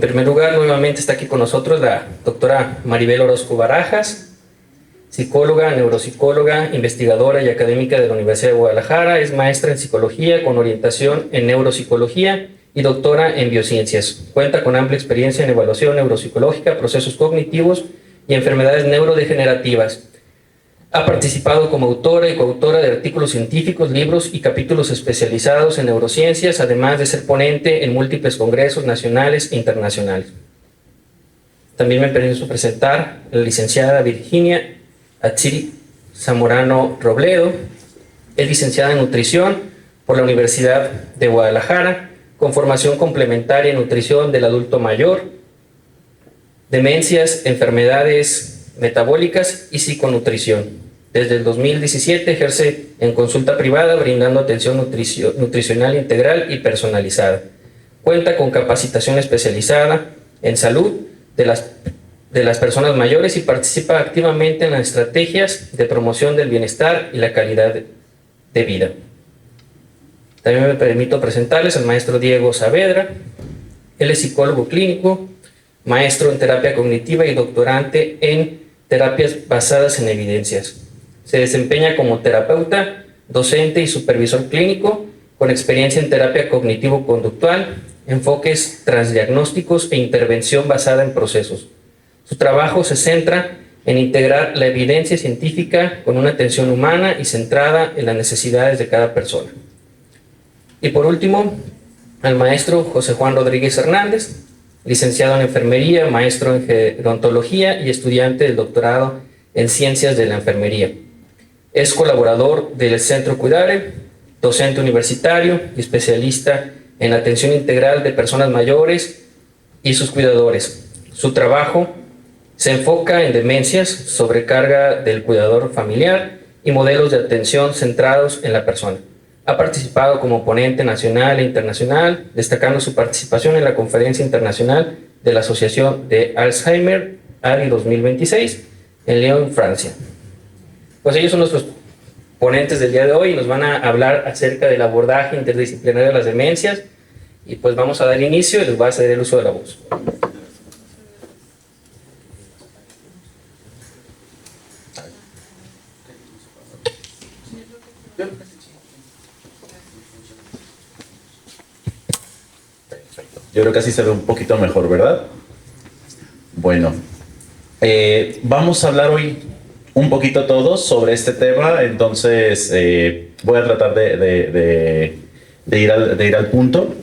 primer lugar, nuevamente está aquí con nosotros la doctora Maribel Orozco Barajas, psicóloga, neuropsicóloga, investigadora y académica de la Universidad de Guadalajara. Es maestra en psicología con orientación en neuropsicología y doctora en biociencias. Cuenta con amplia experiencia en evaluación neuropsicológica, procesos cognitivos y enfermedades neurodegenerativas. Ha participado como autora y coautora de artículos científicos, libros y capítulos especializados en neurociencias, además de ser ponente en múltiples congresos nacionales e internacionales. También me permito presentar a la licenciada Virginia Atsiri Zamorano Robledo. Es licenciada en nutrición por la Universidad de Guadalajara, con formación complementaria en nutrición del adulto mayor, demencias, enfermedades metabólicas y psiconutrición. Desde el 2017 ejerce en consulta privada brindando atención nutricional integral y personalizada. Cuenta con capacitación especializada en salud de las personas mayores y participa activamente en las estrategias de promoción del bienestar y la calidad de vida. También me permito presentarles al maestro Diego Saavedra. Él es psicólogo clínico, maestro en terapia cognitiva y doctorante en terapias basadas en evidencias. Se desempeña como terapeuta, docente y supervisor clínico con experiencia en terapia cognitivo-conductual, enfoques transdiagnósticos e intervención basada en procesos. Su trabajo se centra en integrar la evidencia científica con una atención humana y centrada en las necesidades de cada persona. Y por último, al maestro José Juan Rodríguez Hernández, licenciado en enfermería, maestro en gerontología y estudiante del doctorado en ciencias de la enfermería. Es colaborador del Centro Cuidare, docente universitario y especialista en atención integral de personas mayores y sus cuidadores. Su trabajo se enfoca en demencias, sobrecarga del cuidador familiar y modelos de atención centrados en la persona. Ha participado como ponente nacional e internacional, destacando su participación en la Conferencia Internacional de la Asociación de Alzheimer, ARI 2026, en Lyon, Francia. Pues ellos son nuestros ponentes del día de hoy y nos van a hablar acerca del abordaje interdisciplinario de las demencias. Y pues vamos a dar inicio y les voy a ceder el uso de la voz. Yo creo que así se ve un poquito mejor, ¿verdad? Bueno, vamos a hablar hoy un poquito todos sobre este tema, entonces voy a tratar de ir al punto.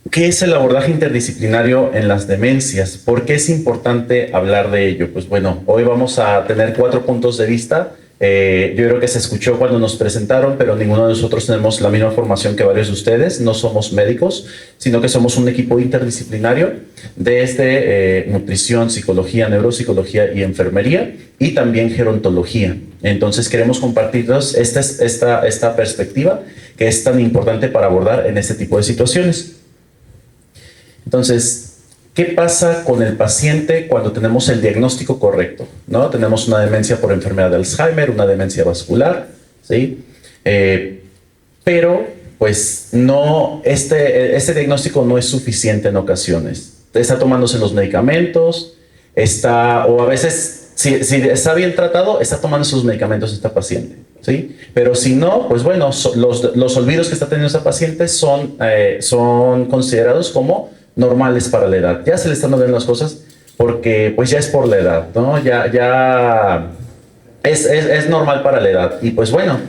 ¿Qué es el abordaje interdisciplinario en las demencias? ¿Por qué es importante hablar de ello? Pues bueno, hoy vamos a tener 4 puntos de vista. Yo creo que se escuchó cuando nos presentaron, pero ninguno de nosotros tenemos la misma formación que varios de ustedes. No somos médicos, sino que somos un equipo interdisciplinario desde nutrición, psicología, neuropsicología y enfermería, y también gerontología. Entonces queremos compartirles esta perspectiva que es tan importante para abordar en este tipo de situaciones. Entonces, ¿qué pasa con el paciente cuando tenemos el diagnóstico correcto? ¿No? Tenemos una demencia por enfermedad de Alzheimer, una demencia vascular, ¿sí? Pero, pues, no, este diagnóstico no es suficiente en ocasiones. Está tomándose los medicamentos, o a veces, si está bien tratado, está tomándose los medicamentos esta paciente, ¿sí? Pero si no, pues bueno, los olvidos que está teniendo esta paciente son considerados como normales para la edad. Ya se le están olvidando las cosas porque pues ya es por la edad, ¿no? Ya es normal para la edad. Y pues bueno,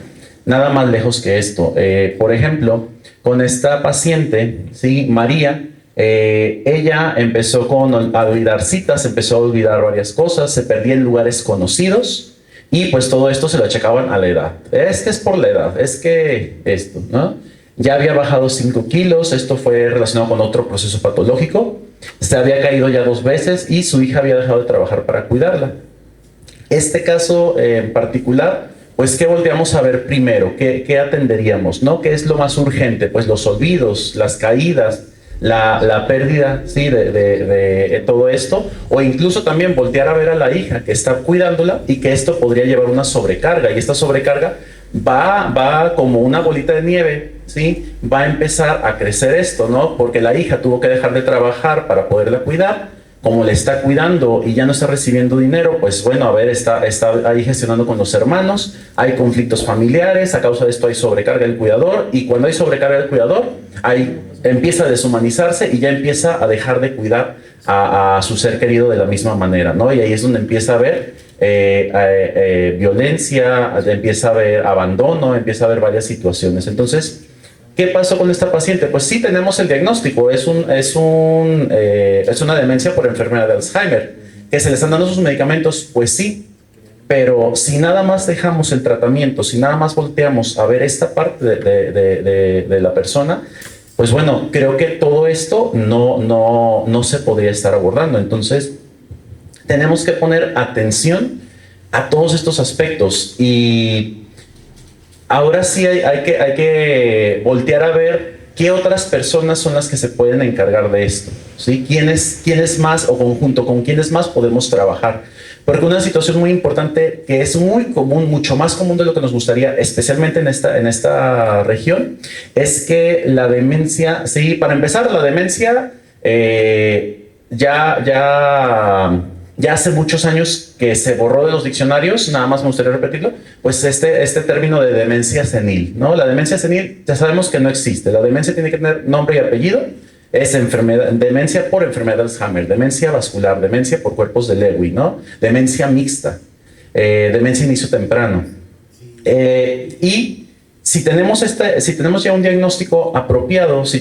nada más lejos que esto. Por ejemplo, con esta paciente, ¿sí? María, ella empezó a olvidar citas, empezó a olvidar varias cosas, se perdía en lugares conocidos y pues todo esto se lo achacaban a la edad. Es que es por la edad, es que esto, ¿no? Ya había bajado 5 kilos, esto fue relacionado con otro proceso patológico, se había caído ya 2 veces y su hija había dejado de trabajar para cuidarla. Este caso en particular, pues ¿qué volteamos a ver primero? ¿Qué atenderíamos? ¿No? ¿Qué es lo más urgente? Pues los olvidos, las caídas, la pérdida, ¿sí? de todo esto, o incluso también voltear a ver a la hija que está cuidándola y que esto podría llevar una sobrecarga, y esta sobrecarga va como una bolita de nieve, ¿sí? Va a empezar a crecer esto, ¿no? Porque la hija tuvo que dejar de trabajar para poderla cuidar. Como le está cuidando y ya no está recibiendo dinero, pues bueno, a ver, está ahí gestionando con los hermanos, hay conflictos familiares, a causa de esto hay sobrecarga del cuidador, y cuando hay sobrecarga del cuidador, ahí empieza a deshumanizarse y ya empieza a dejar de cuidar a su ser querido de la misma manera, ¿no? Y ahí es donde empieza a haber violencia, empieza a haber abandono, empieza a haber varias situaciones. Entonces, ¿qué pasó con esta paciente? Pues sí tenemos el diagnóstico, es una demencia por enfermedad de Alzheimer. ¿Que se le están dando sus medicamentos? Pues sí, pero si nada más dejamos el tratamiento, si nada más volteamos a ver esta parte de la persona, pues bueno, creo que todo esto no se podría estar abordando. Entonces, tenemos que poner atención a todos estos aspectos y ahora sí hay que voltear a ver qué otras personas son las que se pueden encargar de esto, ¿sí? ¿Quiénes más o conjunto con quiénes más podemos trabajar? Porque una situación muy importante que es muy común, mucho más común de lo que nos gustaría, especialmente en esta región, es que la demencia, sí, para empezar, la demencia ya hace muchos años que se borró de los diccionarios, nada más me gustaría repetirlo, pues este término de demencia senil, ¿no? La demencia senil ya sabemos que no existe, la demencia tiene que tener nombre y apellido, es demencia por enfermedad de Alzheimer, demencia vascular, demencia por cuerpos de Lewy, ¿no? Demencia mixta, demencia inicio temprano. Y si tenemos ya un diagnóstico apropiado, si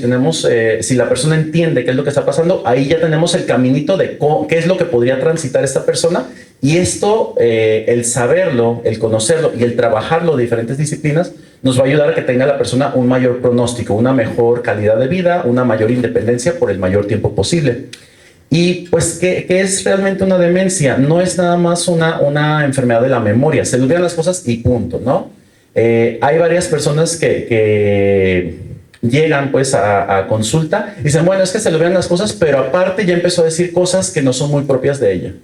la persona entiende qué es lo que está pasando, ahí ya tenemos el caminito de qué es lo que podría transitar esta persona. Y esto, el saberlo, el conocerlo y el trabajarlo de diferentes disciplinas, nos va a ayudar a que tenga la persona un mayor pronóstico, una mejor calidad de vida, una mayor independencia por el mayor tiempo posible. Y pues, ¿qué es realmente una demencia? No es nada más una enfermedad de la memoria, se olvidan las cosas y punto, ¿no? Hay varias personas que llegan pues a consulta y dicen, bueno, es que se le olvidan las cosas, pero aparte ya empezó a decir cosas que no son muy propias de ella.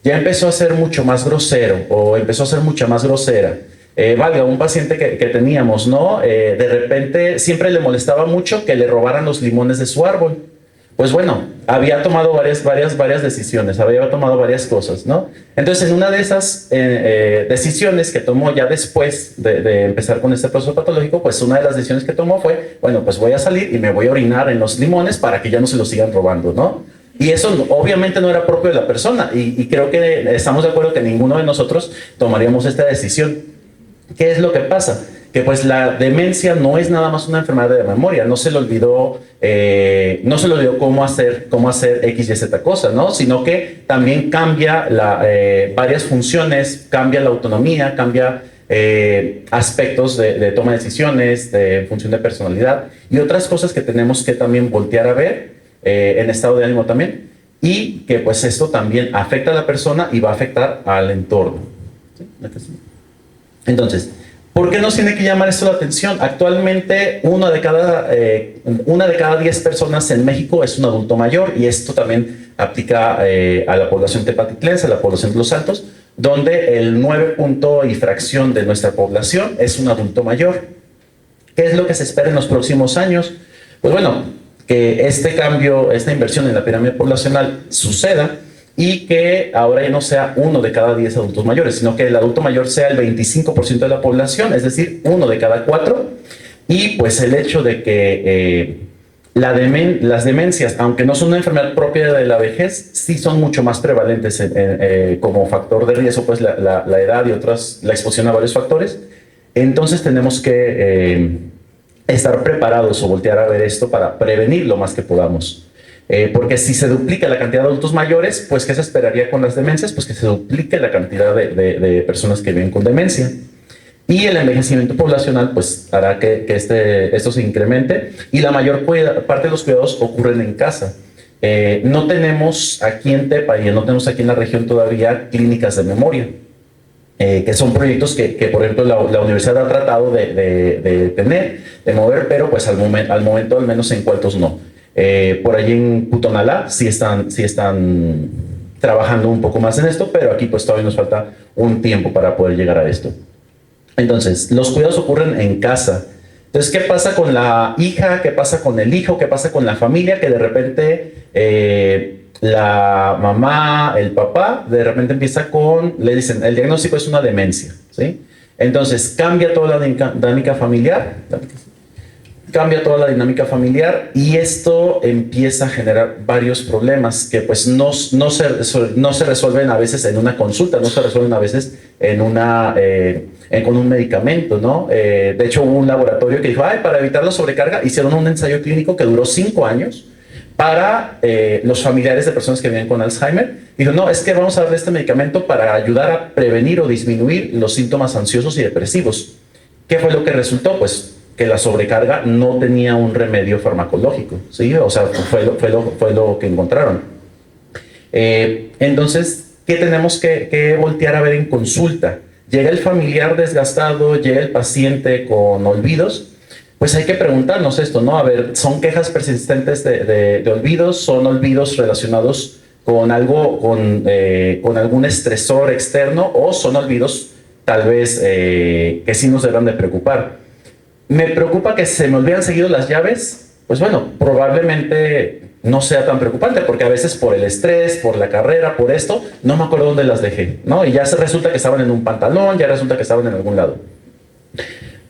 Ya empezó a ser mucho más grosero o empezó a ser mucho más grosera. Un paciente que teníamos, ¿no? De repente siempre le molestaba mucho que le robaran los limones de su árbol. Pues bueno, había tomado varias decisiones, había tomado varias cosas, ¿no? Entonces, en una de esas decisiones que tomó ya después de empezar con este proceso patológico, pues una de las decisiones que tomó fue, bueno, pues voy a salir y me voy a orinar en los limones para que ya no se los sigan robando, ¿no? Y eso obviamente no era propio de la persona y creo que estamos de acuerdo que ninguno de nosotros tomaríamos esta decisión. ¿Qué es lo que pasa? Que pues la demencia no es nada más una enfermedad de memoria, no se le olvidó cómo hacer X y Z cosa, ¿no? Sino que también cambia varias funciones, cambia la autonomía, cambia aspectos de toma de decisiones, en función de personalidad y otras cosas que tenemos que también voltear a ver en estado de ánimo también, y que pues esto también afecta a la persona y va a afectar al entorno. ¿Sí? Entonces, ¿por qué nos tiene que llamar esto la atención? Actualmente, una de cada 10 personas en México es un adulto mayor, y esto también aplica a la población tepatitlense, a la población de Los Altos, donde el 9 punto y fracción de nuestra población es un adulto mayor. ¿Qué es lo que se espera en los próximos años? Pues bueno, que este cambio, esta inversión en la pirámide poblacional suceda, y que ahora ya no sea 1 de cada 10 adultos mayores, sino que el adulto mayor sea el 25% de la población, es decir, 1 de cada 4. Y pues el hecho de que las demencias, aunque no son una enfermedad propia de la vejez, sí son mucho más prevalentes como factor de riesgo, pues la edad y la exposición a varios factores. Entonces tenemos que estar preparados o voltear a ver esto para prevenir lo más que podamos. Porque si se duplica la cantidad de adultos mayores, pues ¿qué se esperaría con las demencias? Pues que se duplique la cantidad de personas que viven con demencia. Y el envejecimiento poblacional pues hará que esto se incremente, y la mayor parte de los cuidados ocurren en casa. No tenemos aquí en Tepa y no tenemos aquí en la región todavía clínicas de memoria. Que son proyectos que por ejemplo, la universidad ha tratado de mover, pero pues al momento, al menos en Cualtos, no. Por allí en Cutonalá sí están trabajando un poco más en esto, pero aquí pues todavía nos falta un tiempo para poder llegar a esto. Entonces, los cuidados ocurren en casa. Entonces, ¿qué pasa con la hija? ¿Qué pasa con el hijo? ¿Qué pasa con la familia? Que de repente la mamá, el papá, de repente empieza le dicen, el diagnóstico es una demencia, ¿sí? Entonces, cambia toda la dinámica familiar, y esto empieza a generar varios problemas que pues no se resuelven a veces en una consulta, no se resuelven a veces con un medicamento, ¿no? De hecho, hubo un laboratorio que dijo, para evitar la sobrecarga, hicieron un ensayo clínico que duró 5 años para los familiares de personas que viven con Alzheimer. Dijo, no, es que vamos a darle este medicamento para ayudar a prevenir o disminuir los síntomas ansiosos y depresivos. ¿Qué fue lo que resultó? Pues que la sobrecarga no tenía un remedio farmacológico, ¿sí? O sea, fue lo que encontraron. Entonces, ¿qué tenemos que voltear a ver en consulta? Llega el familiar desgastado, llega el paciente con olvidos, pues hay que preguntarnos esto, ¿no? A ver, ¿son quejas persistentes de olvidos? ¿Son olvidos relacionados con algo, con algún estresor externo? ¿O son olvidos tal vez que sí nos deberán de preocupar? Me preocupa que se me olvidan seguido las llaves. Pues bueno, probablemente no sea tan preocupante, porque a veces por el estrés, por la carrera, por esto, no me acuerdo dónde las dejé, ¿no? Y ya resulta que estaban en un pantalón, ya resulta que estaban en algún lado.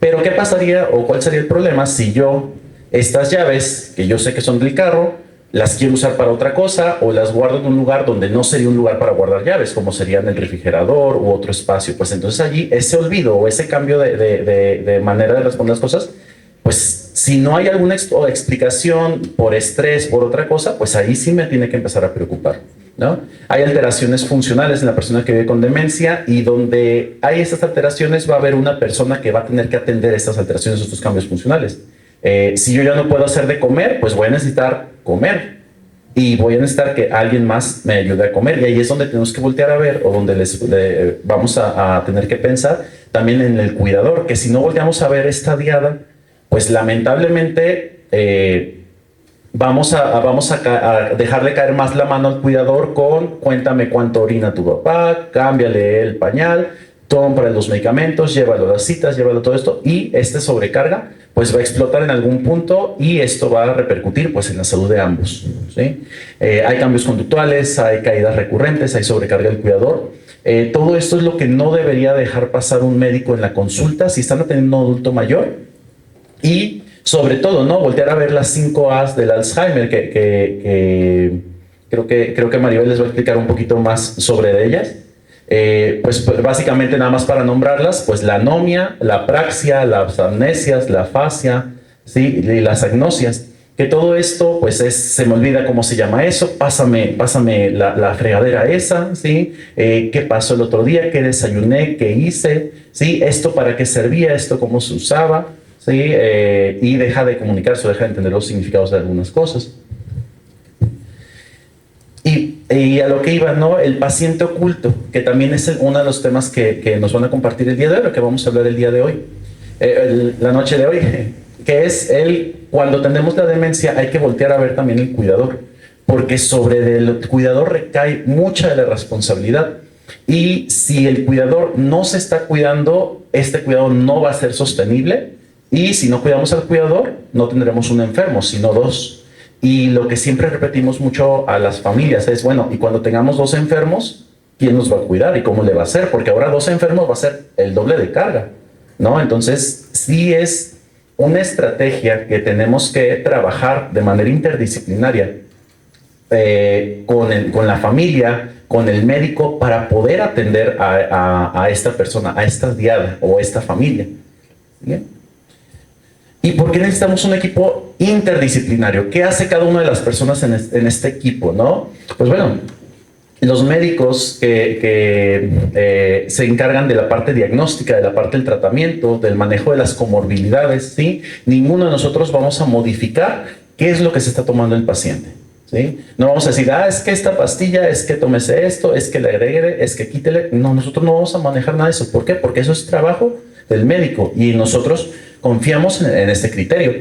Pero ¿qué pasaría o cuál sería el problema si yo estas llaves, que yo sé que son del carro, las quiero usar para otra cosa o las guardo en un lugar donde no sería un lugar para guardar llaves, como sería en el refrigerador u otro espacio? Pues entonces allí ese olvido o ese cambio de manera de responder las cosas, pues si no hay alguna explicación por estrés, por otra cosa, pues ahí sí me tiene que empezar a preocupar, ¿no? Hay alteraciones funcionales en la persona que vive con demencia, y donde hay estas alteraciones va a haber una persona que va a tener que atender estas alteraciones, estos cambios funcionales. Si yo ya no puedo hacer de comer, pues voy a necesitar comer y voy a necesitar que alguien más me ayude a comer, y ahí es donde tenemos que voltear a ver, o donde vamos a tener que pensar también en el cuidador, que si no volteamos a ver esta diada, pues lamentablemente vamos a dejarle caer más la mano al cuidador con cuéntame cuánto orina tu papá, cámbiale el pañal, compra los medicamentos, llévalo a las citas, llévalo todo esto, y esta sobrecarga pues va a explotar en algún punto, y esto va a repercutir pues en la salud de ambos, ¿sí? Hay cambios conductuales, hay caídas recurrentes, hay sobrecarga del cuidador. Todo esto es lo que no debería dejar pasar un médico en la consulta si están atendiendo a un adulto mayor. Y sobre todo, ¿no? Voltear a ver las 5 A's del Alzheimer, que creo que Maribel les va a explicar un poquito más sobre ellas. Pues básicamente, nada más para nombrarlas, pues la anomia, la apraxia, las amnesias, la afasia, ¿sí? Y las agnosias. Que todo esto, pues se me olvida cómo se llama eso, pásame la fregadera esa, ¿sí? ¿Qué pasó el otro día? ¿Qué desayuné? ¿Qué hice? ¿Sí? ¿Esto para qué servía? ¿Esto cómo se usaba? ¿Sí? Y deja de comunicarse o deja de entender los significados de algunas cosas. Y a lo que iba, ¿no? El paciente oculto, que también es uno de los temas que nos van a compartir el día de hoy, o que vamos a hablar el día de hoy, la noche de hoy, que es cuando tenemos la demencia hay que voltear a ver también el cuidador, porque sobre el cuidador recae mucha de la responsabilidad. Y si el cuidador no se está cuidando, este cuidado no va a ser sostenible, y si no cuidamos al cuidador, no tendremos un enfermo, sino 2. Y lo que siempre repetimos mucho a las familias es, bueno, y cuando tengamos 2 enfermos, ¿quién nos va a cuidar y cómo le va a hacer? Porque ahora 2 enfermos va a ser el doble de carga, ¿no? Entonces, sí es una estrategia que tenemos que trabajar de manera interdisciplinaria con la familia, con el médico, para poder atender a esta persona, a esta diada o a esta familia. ¿Bien? ¿Y por qué necesitamos un equipo interdisciplinario? ¿Qué hace cada una de las personas en este equipo, no? Pues bueno, los médicos que se encargan de la parte diagnóstica, de la parte del tratamiento, del manejo de las comorbilidades, ¿sí? Ninguno de nosotros vamos a modificar qué es lo que se está tomando el paciente, ¿sí? No vamos a decir, es que esta pastilla, es que tómese esto, es que le agregue, es que quítele. No, nosotros no vamos a manejar nada de eso. ¿Por qué? Porque eso es trabajo del médico, y nosotros confiamos en este criterio.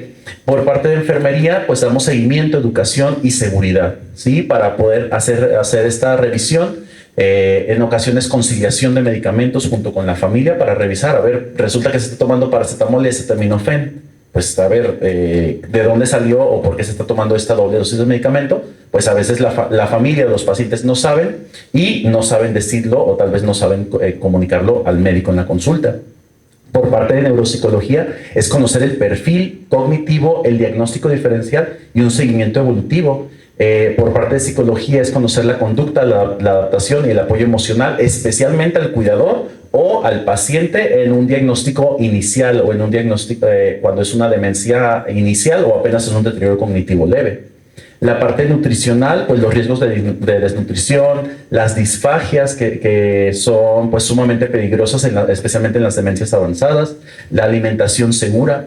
Por parte de enfermería, pues damos seguimiento, educación y seguridad, ¿sí? Para poder hacer esta revisión, en ocasiones conciliación de medicamentos junto con la familia para revisar, a ver, resulta que se está tomando paracetamol y acetaminofén, pues a ver, de dónde salió o por qué se está tomando esta doble dosis de medicamento, pues a veces la familia, los pacientes no saben y no saben decirlo o tal vez no saben comunicarlo al médico en la consulta. Por parte de neuropsicología es conocer el perfil cognitivo, el diagnóstico diferencial y un seguimiento evolutivo. Por parte de psicología es conocer la conducta, la adaptación y el apoyo emocional, especialmente al cuidador o al paciente en un diagnóstico inicial o en un diagnóstico cuando es una demencia inicial o apenas es un deterioro cognitivo leve. La parte nutricional, pues los riesgos de desnutrición, las disfagias que son pues sumamente peligrosas, especialmente en las demencias avanzadas, la alimentación segura.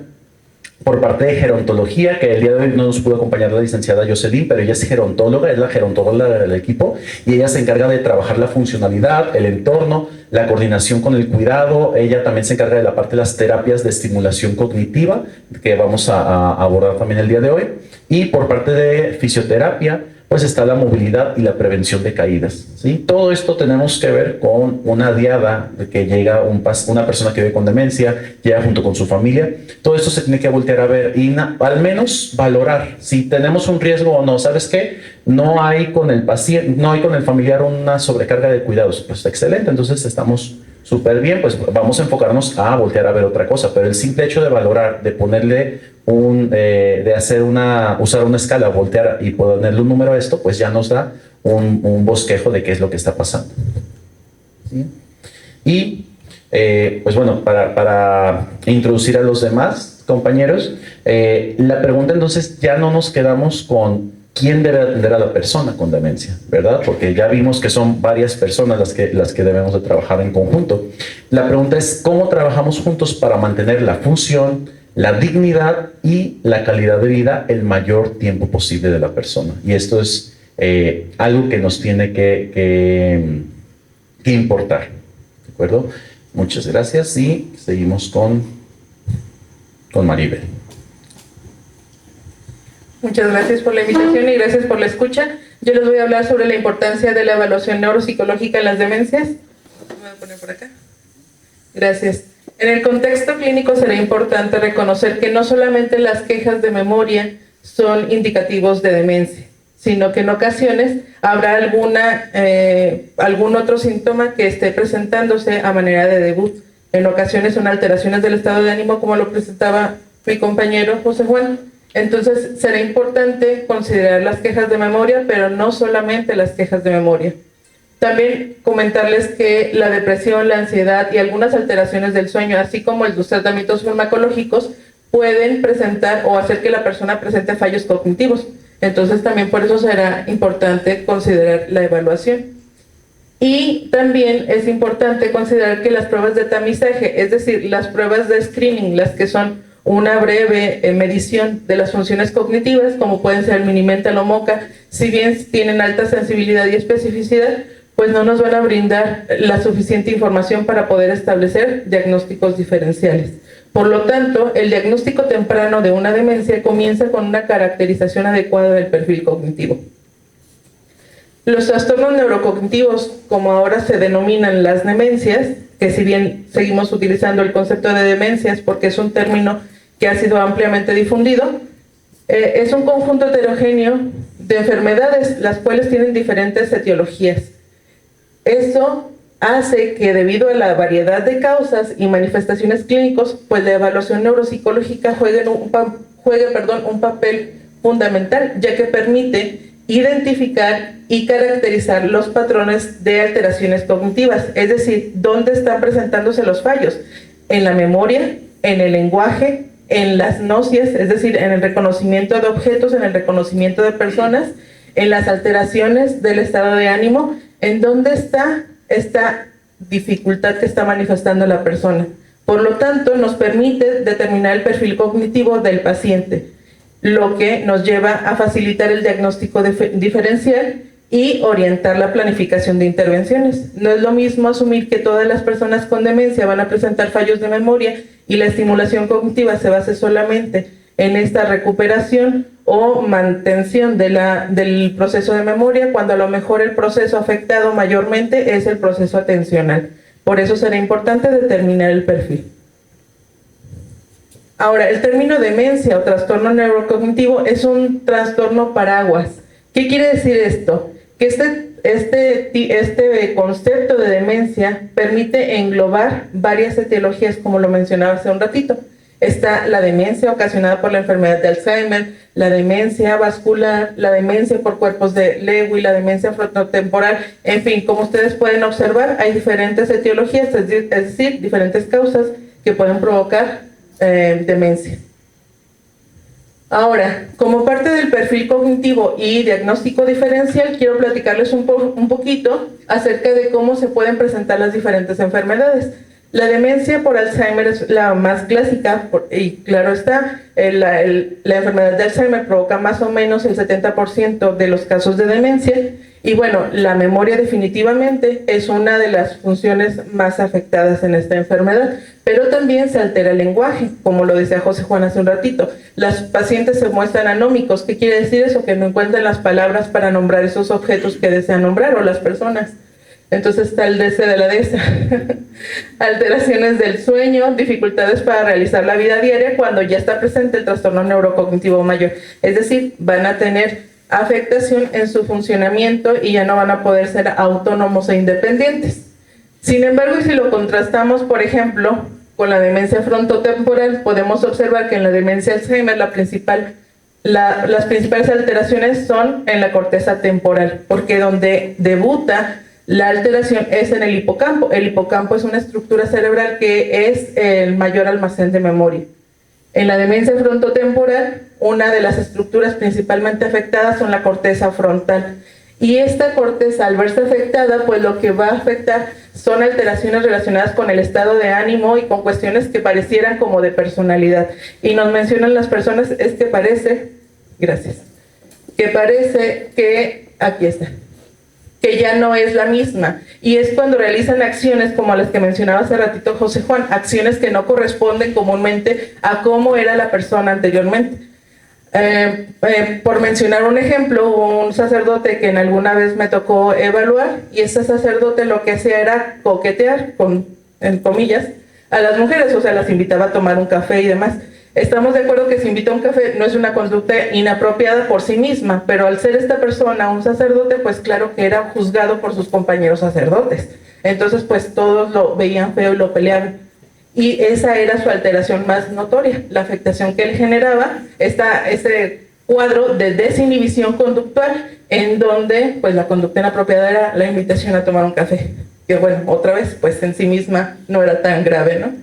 Por parte de gerontología, que el día de hoy no nos pudo acompañar la licenciada Jocelyn, pero ella es gerontóloga, es la gerontóloga del equipo y ella se encarga de trabajar la funcionalidad, el entorno, la coordinación con el cuidado. Ella también se encarga de la parte de las terapias de estimulación cognitiva, que vamos a abordar también el día de hoy. Y por parte de fisioterapia, pues está la movilidad y la prevención de caídas, ¿sí? Todo esto tenemos que ver con una diada que llega una persona que vive con demencia, llega junto con su familia. Todo esto se tiene que voltear a ver y al menos valorar si tenemos un riesgo o no. ¿Sabes qué? No hay con el paciente, no hay con el familiar una sobrecarga de cuidados. Pues excelente, entonces estamos súper bien, pues vamos a enfocarnos a voltear a ver otra cosa, pero el simple hecho de valorar, de ponerle usar una escala, voltear y ponerle un número a esto, pues ya nos da un bosquejo de qué es lo que está pasando. ¿Sí? Y pues bueno, para introducir a los demás compañeros, la pregunta entonces ya no nos quedamos con quién debe atender a la persona con demencia, ¿verdad? Porque ya vimos que son varias personas las que debemos de trabajar en conjunto. La pregunta es cómo trabajamos juntos para mantener la función, la dignidad y la calidad de vida el mayor tiempo posible de la persona. Y esto es algo que nos tiene que importar, ¿de acuerdo? Muchas gracias y seguimos con Maribel. Muchas gracias por la invitación y gracias por la escucha. Yo les voy a hablar sobre la importancia de la evaluación neuropsicológica en las demencias. Me voy a poner por acá. Gracias. En el contexto clínico será importante reconocer que no solamente las quejas de memoria son indicativos de demencia, sino que en ocasiones habrá algún otro síntoma que esté presentándose a manera de debut. En ocasiones son alteraciones del estado de ánimo, como lo presentaba mi compañero José Juan. Entonces será importante considerar las quejas de memoria, pero no solamente las quejas de memoria. También comentarles que la depresión, la ansiedad y algunas alteraciones del sueño, así como los tratamientos farmacológicos, pueden presentar o hacer que la persona presente fallos cognitivos. Entonces también por eso será importante considerar la evaluación. Y también es importante considerar que las pruebas de tamizaje, es decir, las pruebas de screening, las que son una breve medición de las funciones cognitivas, como pueden ser el Mini-Mental o MoCA, si bien tienen alta sensibilidad y especificidad, pues no nos van a brindar la suficiente información para poder establecer diagnósticos diferenciales. Por lo tanto, el diagnóstico temprano de una demencia comienza con una caracterización adecuada del perfil cognitivo. Los trastornos neurocognitivos, como ahora se denominan las demencias, que si bien seguimos utilizando el concepto de demencias porque es un término que ha sido ampliamente difundido, es un conjunto heterogéneo de enfermedades, las cuales tienen diferentes etiologías. Esto hace que debido a la variedad de causas y manifestaciones clínicos, pues la evaluación neuropsicológica juegue un papel fundamental, ya que permite identificar y caracterizar los patrones de alteraciones cognitivas, es decir, dónde están presentándose los fallos, en la memoria, en el lenguaje, en las nocias, es decir, en el reconocimiento de objetos, en el reconocimiento de personas, en las alteraciones del estado de ánimo, en dónde está esta dificultad que está manifestando la persona. Por lo tanto, nos permite determinar el perfil cognitivo del paciente, lo que nos lleva a facilitar el diagnóstico diferencial y orientar la planificación de intervenciones. No es lo mismo asumir que todas las personas con demencia van a presentar fallos de memoria y la estimulación cognitiva se base solamente en esta recuperación o mantención del proceso de memoria, cuando a lo mejor el proceso afectado mayormente es el proceso atencional. Por eso será importante determinar el perfil. Ahora, el término demencia o trastorno neurocognitivo es un trastorno paraguas. ¿Qué quiere decir esto? Que este concepto de demencia permite englobar varias etiologías, como lo mencionaba hace un ratito. Está la demencia ocasionada por la enfermedad de Alzheimer, la demencia vascular, la demencia por cuerpos de Lewy, la demencia frontotemporal. En fin, como ustedes pueden observar, hay diferentes etiologías, es decir, diferentes causas que pueden provocar demencia. Ahora, como parte del perfil cognitivo y diagnóstico diferencial, quiero platicarles un poquito acerca de cómo se pueden presentar las diferentes enfermedades. La demencia por Alzheimer es la más clásica y claro está, la enfermedad de Alzheimer provoca más o menos el 70% de los casos de demencia y bueno, la memoria definitivamente es una de las funciones más afectadas en esta enfermedad, pero también se altera el lenguaje, como lo decía José Juan hace un ratito. Las pacientes se muestran anómicos. ¿Qué quiere decir eso? Que no encuentran las palabras para nombrar esos objetos que desean nombrar o las personas. Entonces está el DC de la dehesa. Alteraciones del sueño, dificultades para realizar la vida diaria cuando ya está presente el trastorno neurocognitivo mayor. Es decir, van a tener afectación en su funcionamiento y ya no van a poder ser autónomos e independientes. Sin embargo, si lo contrastamos, por ejemplo, con la demencia frontotemporal, podemos observar que en la demencia Alzheimer las principales alteraciones son en la corteza temporal, porque donde debuta la alteración es en el hipocampo. El hipocampo es una estructura cerebral que es el mayor almacén de memoria. En la demencia frontotemporal, una de las estructuras principalmente afectadas son la corteza frontal. Y esta corteza, al verse afectada, pues lo que va a afectar son alteraciones relacionadas con el estado de ánimo y con cuestiones que parecieran como de personalidad. Y nos mencionan las personas, es que parece, gracias, que parece que, aquí está, que ya no es la misma. Y es cuando realizan acciones como las que mencionaba hace ratito José Juan, acciones que no corresponden comúnmente a cómo era la persona anteriormente. Por mencionar un ejemplo, un sacerdote que en alguna vez me tocó evaluar, y ese sacerdote lo que hacía era coquetear, en comillas, a las mujeres, o sea, las invitaba a tomar un café y demás. Estamos de acuerdo que si invita a un café no es una conducta inapropiada por sí misma, pero al ser esta persona un sacerdote, pues claro que era juzgado por sus compañeros sacerdotes. Entonces, pues todos lo veían feo y lo peleaban. Y esa era su alteración más notoria, la afectación que él generaba, ese cuadro de desinhibición conductual, en donde pues la conducta inapropiada era la invitación a tomar un café, que bueno, otra vez, pues en sí misma no era tan grave, ¿no?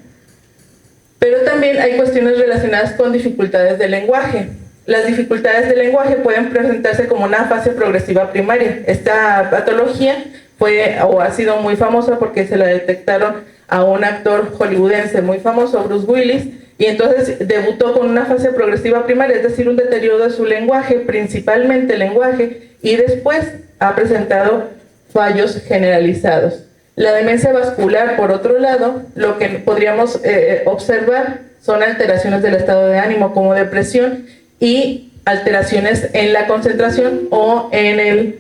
Pero también hay cuestiones relacionadas con dificultades del lenguaje. Las dificultades del lenguaje pueden presentarse como una fase progresiva primaria. Esta patología ha sido muy famosa porque se la detectaron a un actor hollywoodense muy famoso, Bruce Willis, y entonces debutó con una fase progresiva primaria, es decir, un deterioro de su lenguaje, principalmente el lenguaje, y después ha presentado fallos generalizados. La demencia vascular, por otro lado, lo que podríamos observar son alteraciones del estado de ánimo como depresión y alteraciones en la concentración o en el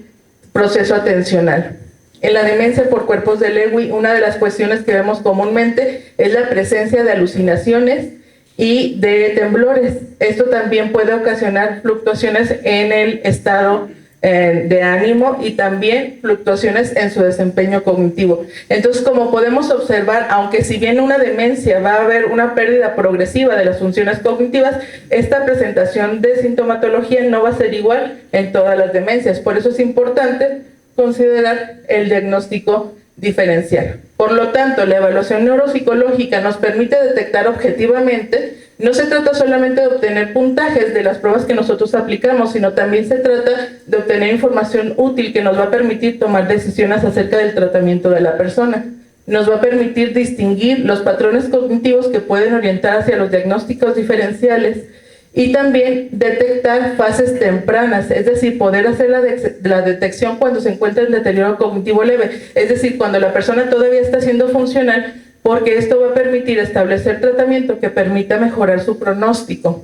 proceso atencional. En la demencia por cuerpos de Lewy, una de las cuestiones que vemos comúnmente es la presencia de alucinaciones y de temblores. Esto también puede ocasionar fluctuaciones en el estado de ánimo y también fluctuaciones en su desempeño cognitivo. Entonces, como podemos observar, aunque si bien una demencia va a haber una pérdida progresiva de las funciones cognitivas, esta presentación de sintomatología no va a ser igual en todas las demencias. Por eso es importante considerar el diagnóstico diferencial. Por lo tanto, la evaluación neuropsicológica nos permite detectar objetivamente. No se trata solamente de obtener puntajes de las pruebas que nosotros aplicamos, sino también se trata de obtener información útil que nos va a permitir tomar decisiones acerca del tratamiento de la persona. Nos va a permitir distinguir los patrones cognitivos que pueden orientar hacia los diagnósticos diferenciales y también detectar fases tempranas, es decir, poder hacer la detección cuando se encuentra en deterioro cognitivo leve, es decir, cuando la persona todavía está siendo funcional, porque esto va a permitir establecer tratamiento que permita mejorar su pronóstico.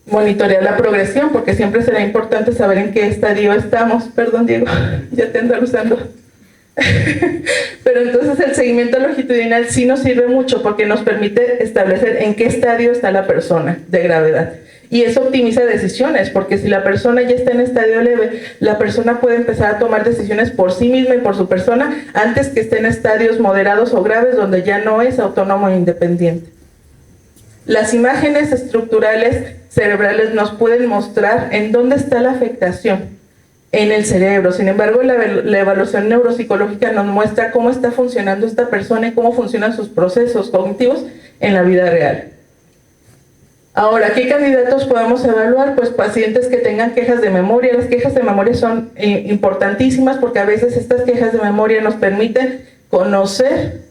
Monitorear la progresión, porque siempre será importante saber en qué estadio estamos. Perdón, Diego, ya te ando usando. Pero entonces el seguimiento longitudinal sí nos sirve mucho porque nos permite establecer en qué estadio está la persona de gravedad. Y eso optimiza decisiones, porque si la persona ya está en estadio leve, la persona puede empezar a tomar decisiones por sí misma y por su persona antes que esté en estadios moderados o graves donde ya no es autónomo e independiente. Las imágenes estructurales cerebrales nos pueden mostrar en dónde está la afectación en el cerebro. Sin embargo, la evaluación neuropsicológica nos muestra cómo está funcionando esta persona y cómo funcionan sus procesos cognitivos en la vida real. Ahora, ¿qué candidatos podemos evaluar? Pues pacientes que tengan quejas de memoria. Las quejas de memoria son importantísimas porque a veces estas quejas de memoria nos permiten conocer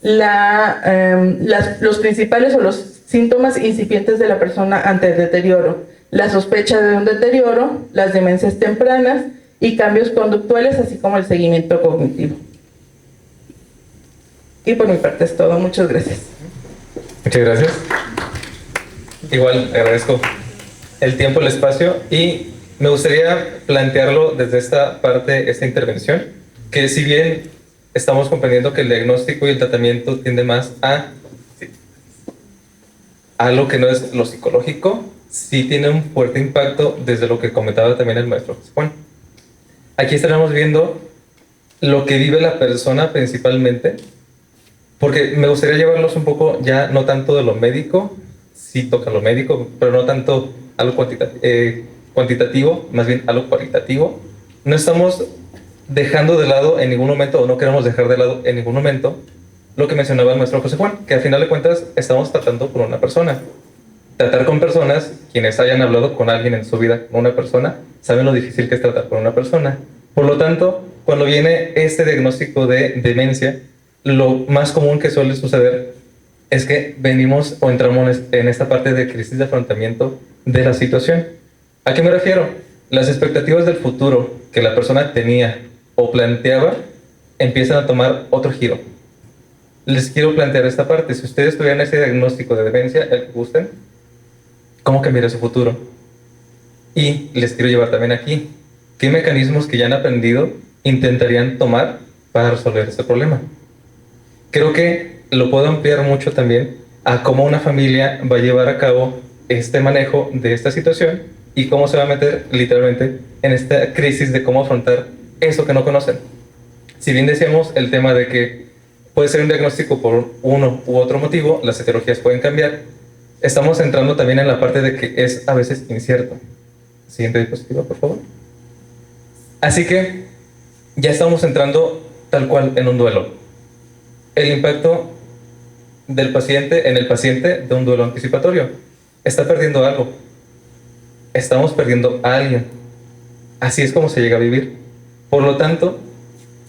los principales o los síntomas incipientes de la persona ante el deterioro, la sospecha de un deterioro, las demencias tempranas y cambios conductuales, así como el seguimiento cognitivo. Y por mi parte es todo. Muchas gracias. Muchas gracias. Igual agradezco el tiempo, el espacio, y me gustaría plantearlo desde esta parte, esta intervención, que si bien estamos comprendiendo que el diagnóstico y el tratamiento tiende más a lo que no es lo psicológico, sí tiene un fuerte impacto desde lo que comentaba también el maestro José Juan. Aquí estaremos viendo lo que vive la persona principalmente, porque me gustaría llevarlos un poco ya no tanto de lo médico, sí toca lo médico, pero no tanto a lo cuantitativo, más bien a lo cualitativo. No estamos dejando de lado en ningún momento, o no queremos dejar de lado en ningún momento, lo que mencionaba el maestro José Juan, que al final de cuentas estamos tratando con una persona. Tratar con personas, quienes hayan hablado con alguien en su vida, con una persona, saben lo difícil que es tratar con una persona. Por lo tanto, cuando viene este diagnóstico de demencia, lo más común que suele suceder es que venimos o entramos en esta parte de crisis de afrontamiento de la situación. ¿A qué me refiero? Las expectativas del futuro que la persona tenía o planteaba empiezan a tomar otro giro. Les quiero plantear esta parte. Si ustedes tuvieran ese diagnóstico de demencia, el que gusten, ¿cómo cambiaría su futuro? Y les quiero llevar también aquí, ¿qué mecanismos que ya han aprendido intentarían tomar para resolver este problema? Creo que lo puedo ampliar mucho también a cómo una familia va a llevar a cabo este manejo de esta situación y cómo se va a meter literalmente en esta crisis de cómo afrontar eso que no conocen. Si bien decíamos el tema de que puede ser un diagnóstico por uno u otro motivo, las etiologías pueden cambiar, estamos entrando también en la parte de que es a veces incierto. Siguiente diapositiva, por favor. Así que ya estamos entrando tal cual en un duelo. El impacto del paciente en el paciente de un duelo anticipatorio. Está perdiendo algo. Estamos perdiendo a alguien. Así es como se llega a vivir. Por lo tanto,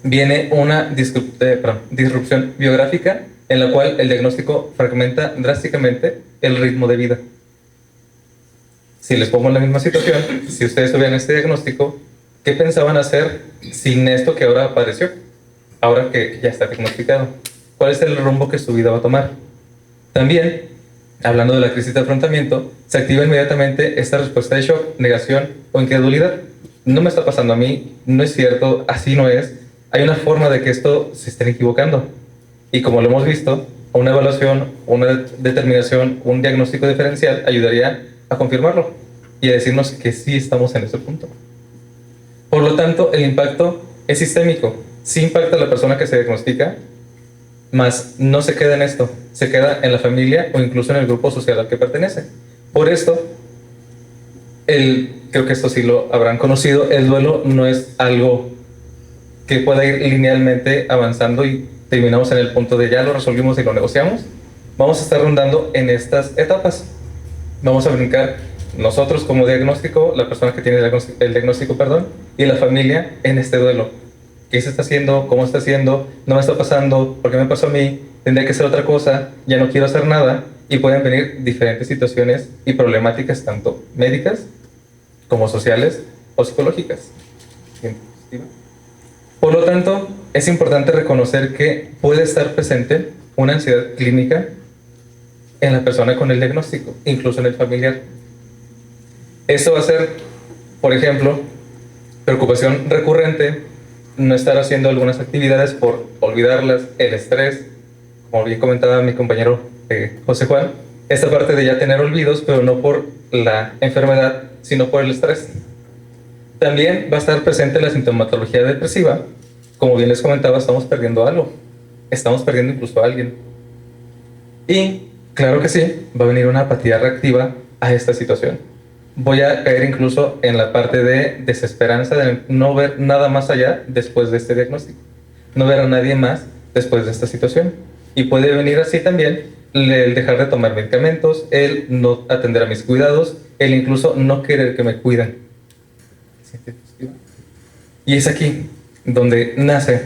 viene una disrupción biográfica en la cual el diagnóstico fragmenta drásticamente el ritmo de vida. Si les pongo en la misma situación, si ustedes tuvieran este diagnóstico, ¿qué pensaban hacer sin esto que ahora apareció? Ahora que ya está diagnosticado. ¿Cuál es el rumbo que su vida va a tomar? También, hablando de la crisis de afrontamiento, se activa inmediatamente esta respuesta de shock, negación o incredulidad. No me está pasando a mí, no es cierto, así no es. Hay una forma de que esto se esté equivocando. Y como lo hemos visto, una evaluación, una determinación, un diagnóstico diferencial ayudaría a confirmarlo y a decirnos que sí estamos en ese punto. Por lo tanto, el impacto es sistémico. Sí impacta a la persona que se diagnostica, mas no se queda en esto, se queda en la familia o incluso en el grupo social al que pertenece. Por esto, creo que esto sí lo habrán conocido, el duelo no es algo que pueda ir linealmente avanzando y terminamos en el punto de ya lo resolvimos y lo negociamos. Vamos a estar rondando en estas etapas. Vamos a brincar nosotros como diagnóstico, la persona que tiene el diagnóstico, y la familia en este duelo. ¿Qué se está haciendo? ¿Cómo está haciendo? ¿No me está pasando? ¿Por qué me pasó a mí? ¿Tendría que hacer otra cosa? ¿Ya no quiero hacer nada? Y pueden venir diferentes situaciones y problemáticas, tanto médicas como sociales o psicológicas. Por lo tanto, es importante reconocer que puede estar presente una ansiedad clínica en la persona con el diagnóstico, incluso en el familiar. Eso va a ser, por ejemplo, preocupación recurrente no estar haciendo algunas actividades por olvidarlas, el estrés, como bien comentaba mi compañero José Juan, esta parte de ya tener olvidos, pero no por la enfermedad, sino por el estrés. También va a estar presente la sintomatología depresiva. Como bien les comentaba, estamos perdiendo algo. Estamos perdiendo incluso a alguien. Y claro que sí, va a venir una apatía reactiva a esta situación. Voy a caer incluso en la parte de desesperanza, de no ver nada más allá después de este diagnóstico. No ver a nadie más después de esta situación. Y puede venir así también el dejar de tomar medicamentos, el no atender a mis cuidados, el incluso no querer que me cuiden. Y es aquí donde nace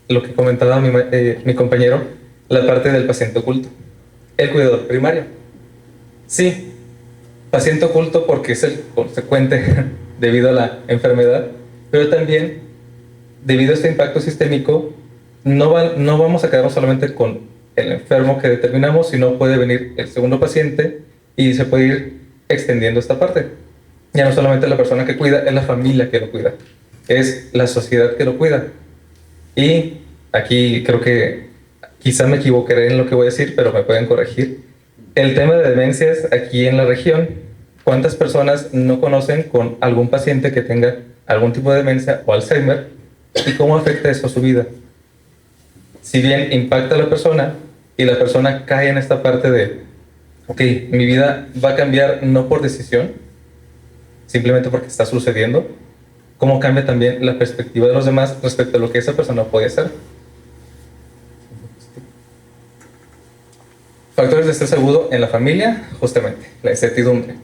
lo que comentaba mi compañero, la parte del paciente oculto, el cuidador primario. Sí, paciente oculto porque es el consecuente debido a la enfermedad, pero también debido a este impacto sistémico no vamos a quedarnos solamente con el enfermo que determinamos, sino puede venir el segundo paciente y se puede ir extendiendo esta parte. Ya no solamente la persona que cuida, es la familia que lo cuida, es la sociedad que lo cuida. Y aquí creo que quizá me equivocaré en lo que voy a decir, pero me pueden corregir. El tema de demencias aquí en la región, ¿cuántas personas no conocen con algún paciente que tenga algún tipo de demencia o Alzheimer? ¿Y cómo afecta eso a su vida? Si bien impacta a la persona y la persona cae en esta parte de, ok, mi vida va a cambiar no por decisión, simplemente porque está sucediendo, ¿cómo cambia también la perspectiva de los demás respecto a lo que esa persona puede hacer? Factores de estrés agudo en la familia, justamente, la incertidumbre,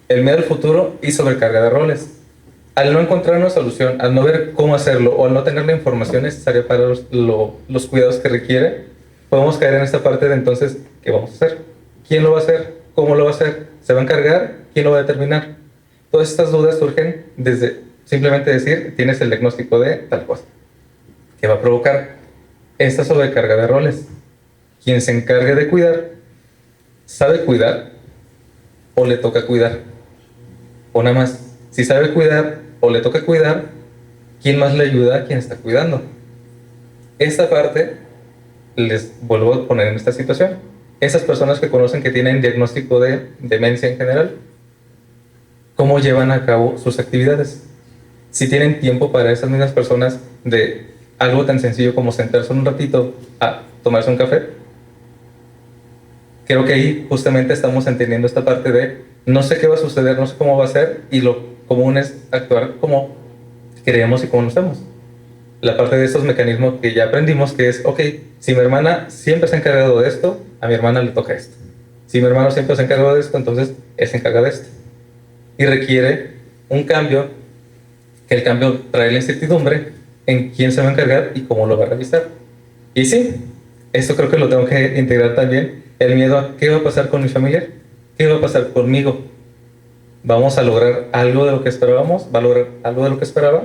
el miedo al futuro y sobrecarga de roles. Al no encontrar una solución, al no ver cómo hacerlo o al no tener la información necesaria para los cuidados que requiere, podemos caer en esta parte de entonces, ¿qué vamos a hacer? ¿Quién lo va a hacer? ¿Cómo lo va a hacer? ¿Se va a encargar? ¿Quién lo va a determinar? Todas estas dudas surgen desde simplemente decir, tienes el diagnóstico de tal cosa, que va a provocar esta sobrecarga de roles. Quien se encargue de cuidar, ¿sabe cuidar o le toca cuidar? O nada más, si sabe cuidar o le toca cuidar, ¿quién más le ayuda a quien está cuidando? Esta parte les vuelvo a poner en esta situación. Esas personas que conocen que tienen diagnóstico de demencia en general, ¿cómo llevan a cabo sus actividades? Si tienen tiempo para esas mismas personas de algo tan sencillo como sentarse un ratito a tomarse un café. Creo que ahí justamente estamos entendiendo esta parte de no sé qué va a suceder, no sé cómo va a ser, y lo común es actuar como creemos y conocemos. La parte de estos mecanismos que ya aprendimos, que es, ok, si mi hermana siempre se ha encargado de esto, a mi hermana le toca esto. Si mi hermano siempre se ha encargado de esto, entonces él se encarga de esto. Y requiere un cambio, que el cambio trae la incertidumbre en quién se va a encargar y cómo lo va a realizar. Y sí, esto creo que lo tengo que integrar también, el miedo a qué va a pasar con mi familia, qué va a pasar conmigo. ¿Vamos a lograr algo de lo que esperábamos? ¿Va a lograr algo de lo que esperaba?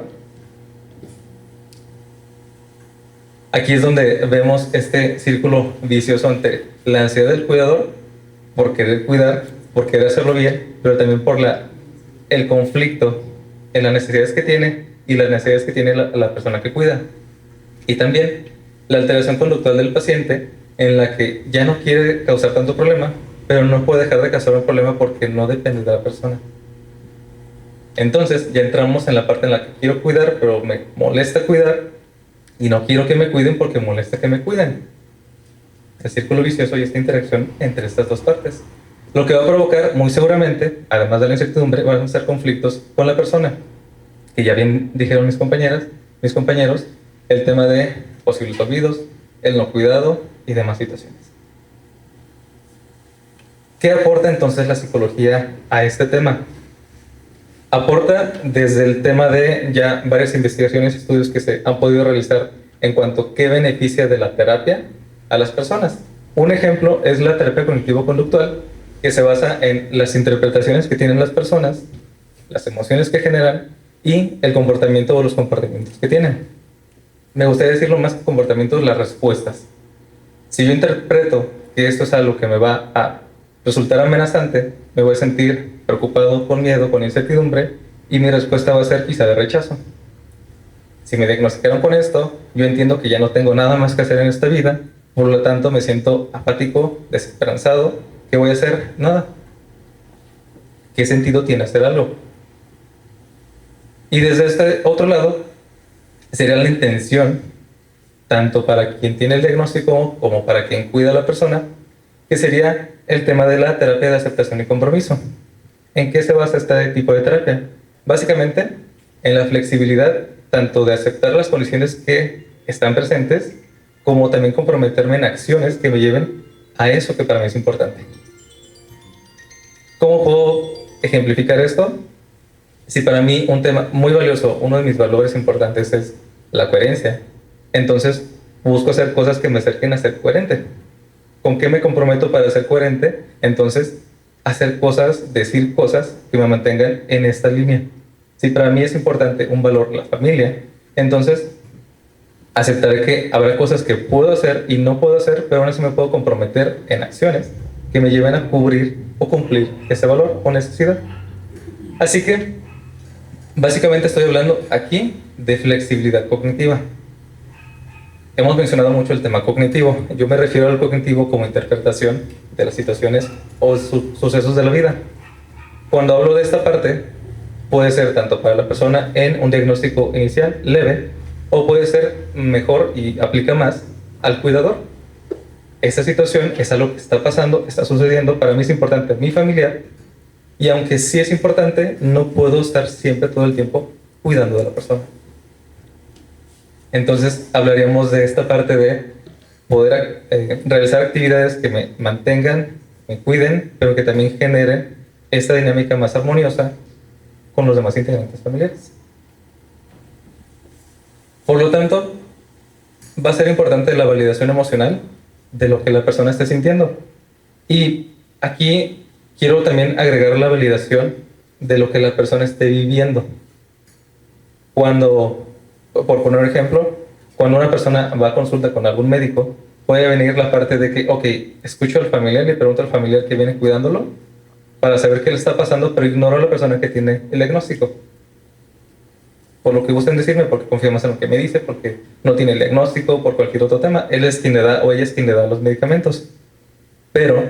Aquí es donde vemos este círculo vicioso entre la ansiedad del cuidador por querer cuidar, por querer hacerlo bien, pero también por el conflicto en las necesidades que tiene y las necesidades que tiene la persona que cuida. Y también la alteración conductual del paciente, en la que ya no quiere causar tanto problema, pero no puede dejar de causar un problema porque no depende de la persona. Entonces ya entramos en la parte en la que quiero cuidar, pero me molesta cuidar, y no quiero que me cuiden porque molesta que me cuiden. El círculo vicioso y esta interacción entre estas dos partes. Lo que va a provocar, muy seguramente, además de la incertidumbre, van a ser conflictos con la persona. Que ya bien dijeron mis compañeros, el tema de posibles olvidos, el no cuidado y demás situaciones. ¿Qué aporta entonces la psicología a este tema? Aporta desde el tema de ya varias investigaciones y estudios que se han podido realizar en cuanto a qué beneficia de la terapia a las personas. Un ejemplo es la terapia cognitivo-conductual, que se basa en las interpretaciones que tienen las personas, las emociones que generan y el comportamiento o los comportamientos que tienen. Me gustaría decirlo más que comportamientos, las respuestas. Si yo interpreto que esto es algo que me va a resultar amenazante, me voy a sentir preocupado, con miedo, con incertidumbre, y mi respuesta va a ser quizá de rechazo. si me diagnosticaron con esto, yo entiendo que ya no tengo nada más que hacer en esta vida, por lo tanto me siento apático, desesperanzado. ¿Qué voy a hacer? Nada. ¿Qué sentido tiene hacer algo? Y desde este otro lado, sería la intención, tanto para quien tiene el diagnóstico como para quien cuida a la persona, que sería el tema de la terapia de aceptación y compromiso. ¿En qué se basa este tipo de terapia? Básicamente, en la flexibilidad tanto de aceptar las condiciones que están presentes, como también comprometerme en acciones que me lleven a eso que para mí es importante. ¿Cómo puedo ejemplificar esto? Si para mí un tema muy valioso, uno de mis valores importantes es la coherencia, entonces busco hacer cosas que me acerquen a ser coherente. ¿Con qué me comprometo para ser coherente? Entonces, hacer cosas, decir cosas que me mantengan en esta línea. Si para mí es importante un valor la familia, entonces aceptaré que habrá cosas que puedo hacer y no puedo hacer, pero aún así me puedo comprometer en acciones que me lleven a cubrir o cumplir ese valor o necesidad. Así que, básicamente estoy hablando aquí de flexibilidad cognitiva. Hemos mencionado mucho el tema cognitivo. Yo me refiero al cognitivo como interpretación de las situaciones o sucesos de la vida. Cuando hablo de esta parte, puede ser tanto para la persona en un diagnóstico inicial leve, o puede ser mejor y aplica más al cuidador. Esta situación es algo que está pasando, está sucediendo, para mí es importante mi familiar, y aunque sí es importante, no puedo estar siempre todo el tiempo cuidando de la persona. Entonces hablaríamos de esta parte de poder realizar actividades que me mantengan, me cuiden, pero que también generen esta dinámica más armoniosa con los demás integrantes familiares. Por lo tanto, va a ser importante la validación emocional de lo que la persona esté sintiendo. Y aquí quiero también agregar la validación de lo que la persona esté viviendo. Cuando, por poner un ejemplo, cuando una persona va a consulta con algún médico, puede venir la parte de que, ok, escucho al familiar, le pregunto al familiar que viene cuidándolo para saber qué le está pasando, pero ignoro a la persona que tiene el diagnóstico. Por lo que gusten decirme, porque confío más en lo que me dice, porque no tiene el diagnóstico, por cualquier otro tema. Él es quien le da, o ella es quien le da los medicamentos. Pero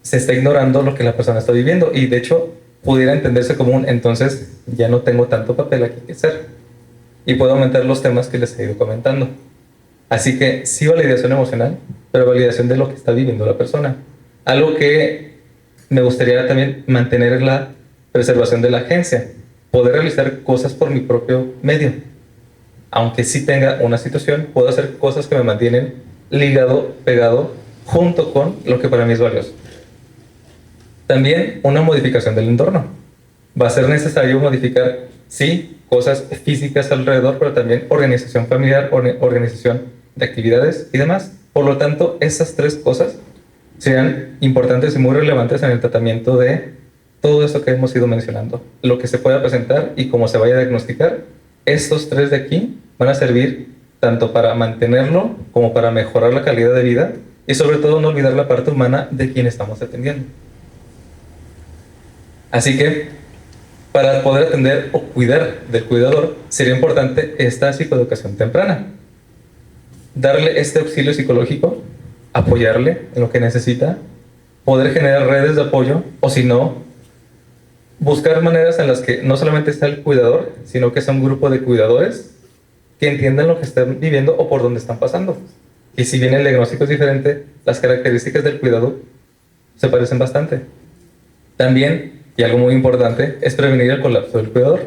se está ignorando lo que la persona está viviendo, y de hecho pudiera entenderse como un, entonces ya no tengo tanto papel aquí que hacer, y puedo aumentar los temas que les he ido comentando. Así que sí, validación emocional, pero validación de lo que está viviendo la persona. Algo que me gustaría también mantener es la preservación de la agencia, poder realizar cosas por mi propio medio. Aunque sí tenga una situación, puedo hacer cosas que me mantienen ligado, pegado, junto con lo que para mí es valioso. También una modificación del entorno. Va a ser necesario modificar, sí, cosas físicas alrededor, pero también organización familiar, organización de actividades y demás. Por lo tanto, esas tres cosas serían importantes y muy relevantes en el tratamiento de todo esto que hemos ido mencionando. Lo que se pueda presentar y cómo se vaya a diagnosticar, estos tres de aquí van a servir tanto para mantenerlo como para mejorar la calidad de vida, y sobre todo no olvidar la parte humana de quien estamos atendiendo. Así que, para poder atender o cuidar del cuidador, sería importante esta psicoeducación temprana. Darle este auxilio psicológico, apoyarle en lo que necesita, poder generar redes de apoyo, o si no, buscar maneras en las que no solamente está el cuidador, sino que sea un grupo de cuidadores que entiendan lo que están viviendo o por dónde están pasando. Y si bien el diagnóstico es diferente, las características del cuidado se parecen bastante. También, y algo muy importante, es prevenir el colapso del cuidador.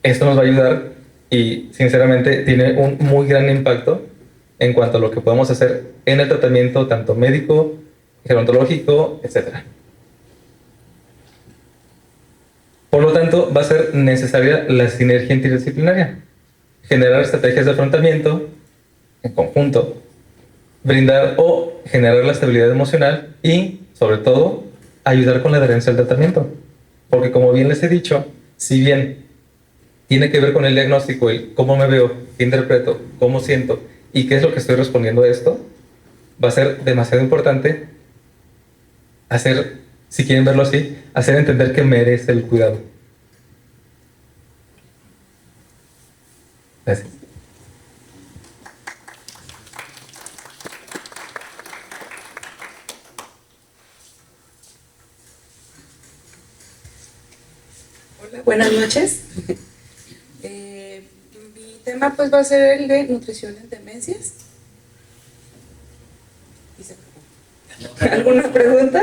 Esto nos va a ayudar y sinceramente tiene un muy gran impacto en cuanto a lo que podemos hacer en el tratamiento tanto médico, gerontológico, etc. Por lo tanto, va a ser necesaria la sinergia interdisciplinaria, generar estrategias de afrontamiento en conjunto, brindar o generar la estabilidad emocional y, sobre todo, ayudar con la adherencia al tratamiento. Porque como bien les he dicho, si bien tiene que ver con el diagnóstico, el cómo me veo, qué interpreto, cómo siento y qué es lo que estoy respondiendo a esto, va a ser demasiado importante hacer, si quieren verlo así, hacer entender que merece el cuidado. Gracias. Hola, buenas noches. Mi tema pues va a ser el de nutrición en demencias. ¿Alguna pregunta?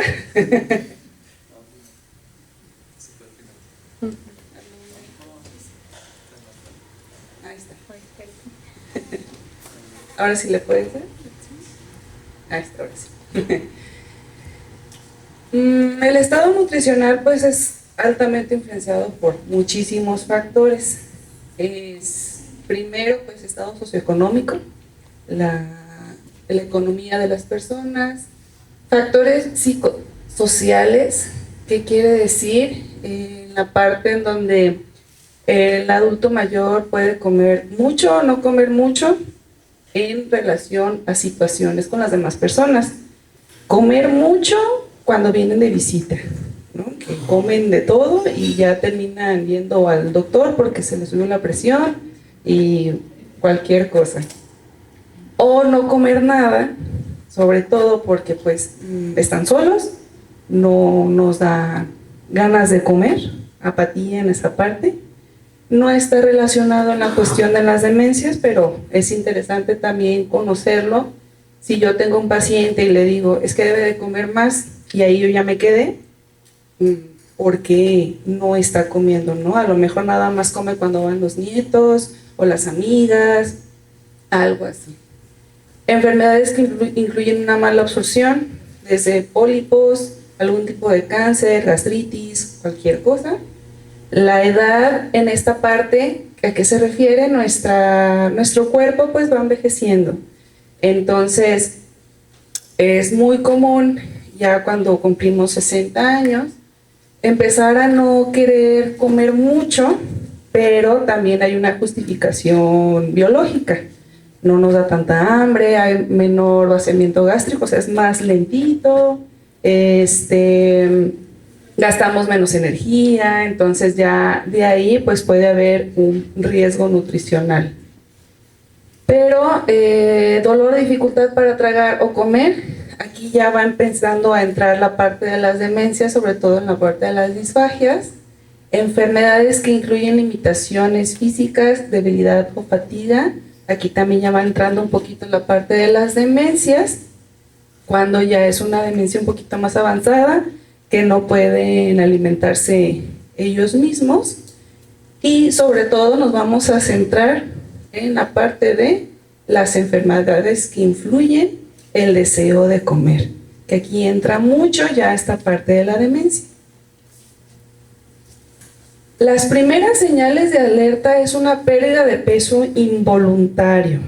Ahí está. Ahora sí le puedes dar. Ahí está, ahora sí. El estado nutricional pues es altamente influenciado por muchísimos factores. Primero pues estado socioeconómico, la economía de las personas, factores psicosociales, que quiere decir la parte en donde el adulto mayor puede comer mucho o no comer mucho en relación a situaciones con las demás personas. Comer mucho cuando vienen de visita, ¿no? Que comen de todo y ya terminan yendo al doctor porque se les subió la presión y cualquier cosa. O no comer nada, sobre todo porque pues están solos, no nos da ganas de comer, apatía en esa parte. No está relacionado en la cuestión de las demencias, pero es interesante también conocerlo. Si yo tengo un paciente y le digo, es que debe de comer más, y ahí yo ya me quedé, porque no está comiendo, ¿no? A lo mejor nada más come cuando van los nietos o las amigas, algo así. Enfermedades que incluyen una mala absorción, desde pólipos, algún tipo de cáncer, gastritis, cualquier cosa. La edad en esta parte, ¿a qué se refiere? Nuestro cuerpo pues va envejeciendo. Entonces, es muy común, ya cuando cumplimos 60 años, empezar a no querer comer mucho, pero también hay una justificación biológica. No nos da tanta hambre, hay menor vaciamiento gástrico, o sea, es más lentito, gastamos menos energía, entonces ya de ahí pues puede haber un riesgo nutricional. Pero dolor o dificultad para tragar o comer, aquí ya va empezando a entrar la parte de las demencias, sobre todo en la parte de las disfagias, enfermedades que incluyen limitaciones físicas, debilidad o fatiga. Aquí también ya va entrando un poquito la parte de las demencias, cuando ya es una demencia un poquito más avanzada, que no pueden alimentarse ellos mismos. Y sobre todo nos vamos a centrar en la parte de las enfermedades que influyen el deseo de comer, que aquí entra mucho ya esta parte de la demencia. Las primeras señales de alerta es una pérdida de peso involuntario,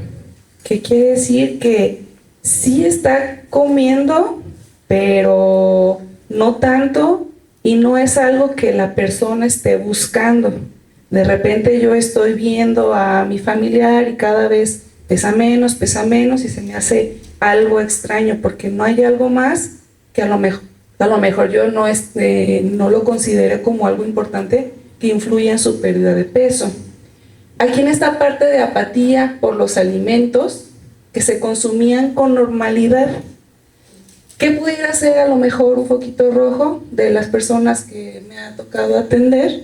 que quiere decir que sí está comiendo, pero no tanto, y no es algo que la persona esté buscando. De repente yo estoy viendo a mi familiar y cada vez pesa menos y se me hace algo extraño, porque no hay algo más que a lo mejor yo no lo considere como algo importante que influye en su pérdida de peso. Aquí en esta parte de apatía por los alimentos que se consumían con normalidad, ¿qué pudiera ser a lo mejor un foquito rojo de las personas que me ha tocado atender?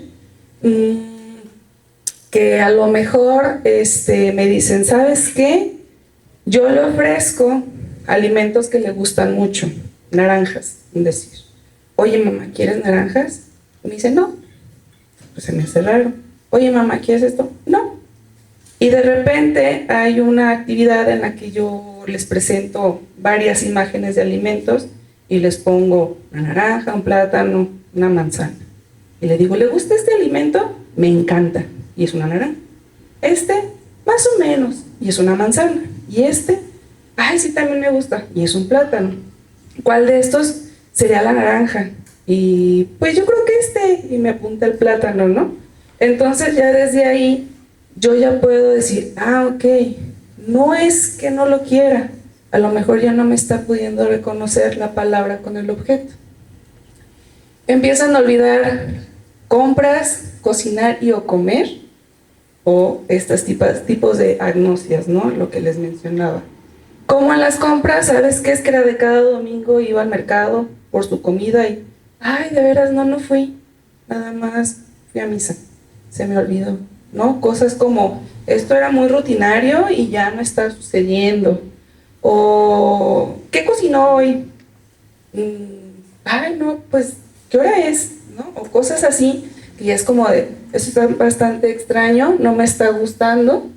Que a lo mejor me dicen, ¿sabes qué? Yo le ofrezco alimentos que le gustan mucho, naranjas, es decir, oye mamá, ¿quieres naranjas? Y me dice, no. Pues se me hace raro. Oye mamá, ¿quieres esto? No. Y de repente hay una actividad en la que yo les presento varias imágenes de alimentos y les pongo una naranja, un plátano, una manzana. Y le digo, ¿le gusta este alimento? Me encanta. Y es una naranja. Más o menos. Y es una manzana. Y ay, sí, también me gusta. Y es un plátano. ¿Cuál de estos sería la naranja? Y pues yo creo que y me apunta el plátano, ¿no? Entonces ya desde ahí yo ya puedo decir, ok, no es que no lo quiera, a lo mejor ya no me está pudiendo reconocer la palabra con el objeto. Empiezan a olvidar compras, cocinar y o comer, o estos tipos de agnosias, ¿no? Lo que les mencionaba. Como en las compras, ¿sabes qué? Es que era de cada domingo iba al mercado por su comida y, ay, de veras, no fui, nada más fui a misa, se me olvidó, ¿no? Cosas como, esto era muy rutinario y ya no está sucediendo. O, ¿qué cocinó hoy? Ay, no, pues, ¿qué hora es? ¿No? O cosas así, que ya es como de, eso está bastante extraño, no me está gustando.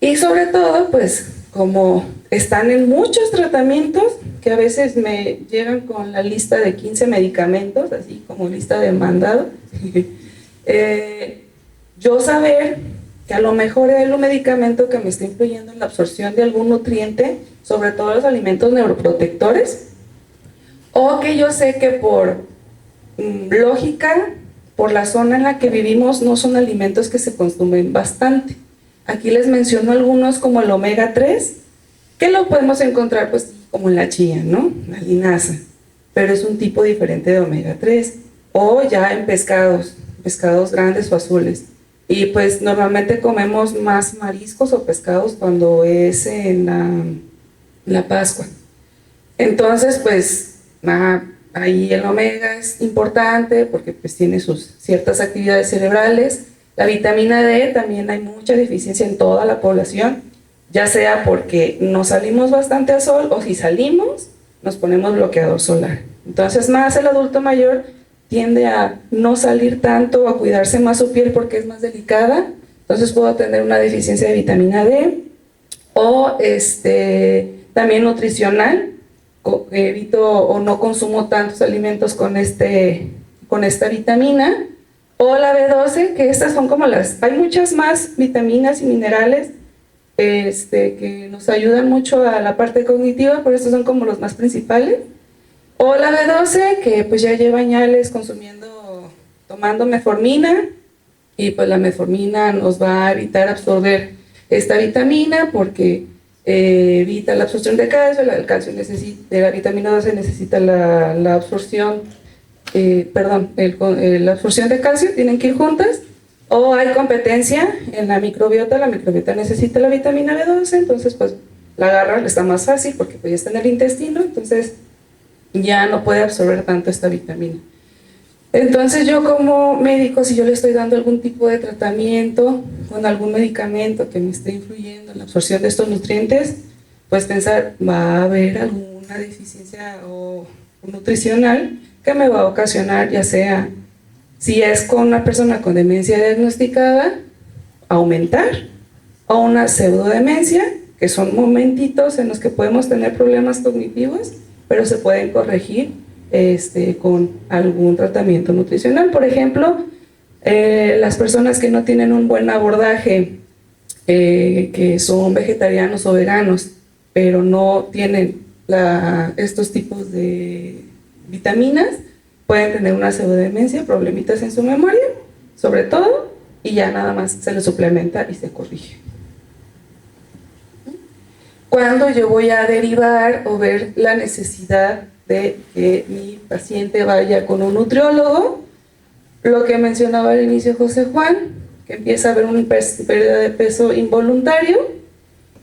Y sobre todo, pues, como están en muchos tratamientos, que a veces me llegan con la lista de 15 medicamentos, así como lista de mandado, yo saber que a lo mejor es un medicamento que me está influyendo en la absorción de algún nutriente, sobre todo los alimentos neuroprotectores, o que yo sé que por lógica, por la zona en la que vivimos, no son alimentos que se consumen bastante. Aquí les menciono algunos como el omega 3, que lo podemos encontrar pues como en la chía, ¿no? La linaza, pero es un tipo diferente de omega 3, o ya en pescados grandes o azules. Y pues normalmente comemos más mariscos o pescados cuando es en la Pascua. Entonces, pues, ahí el omega es importante porque pues tiene sus ciertas actividades cerebrales. La vitamina D también hay mucha deficiencia en toda la población, ya sea porque no salimos bastante al sol o si salimos, nos ponemos bloqueador solar. Entonces, más el adulto mayor tiende a no salir tanto, a cuidarse más su piel porque es más delicada, entonces puedo tener una deficiencia de vitamina D, o también nutricional, evito o no consumo tantos alimentos con esta vitamina, o la B12, que estas son como hay muchas más vitaminas y minerales que nos ayudan mucho a la parte cognitiva, pero estos son como los más principales. O la B12, que pues ya lleva años tomando metformina, y pues la metformina nos va a evitar absorber esta vitamina porque evita la absorción de calcio, la vitamina 12 necesita la absorción, la absorción de calcio, tienen que ir juntas. O hay competencia en la microbiota necesita la vitamina B12, entonces pues la agarra, está más fácil porque pues ya está en el intestino, entonces ya no puede absorber tanto esta vitamina. Entonces yo como médico, si yo le estoy dando algún tipo de tratamiento con algún medicamento que me esté influyendo en la absorción de estos nutrientes, pues pensar, va a haber alguna deficiencia nutricional que me va a ocasionar, ya sea, si es con una persona con demencia diagnosticada, aumentar, o una pseudodemencia, que son momentitos en los que podemos tener problemas cognitivos, pero se pueden corregir con algún tratamiento nutricional. Por ejemplo, las personas que no tienen un buen abordaje, que son vegetarianos o veganos, pero no tienen estos tipos de vitaminas, pueden tener una pseudodemencia, problemitas en su memoria, sobre todo, y ya nada más se les suplementa y se corrige. Cuando yo voy a derivar o ver la necesidad de que mi paciente vaya con un nutriólogo, lo que mencionaba al inicio José Juan, que empieza a haber una pérdida de peso involuntario,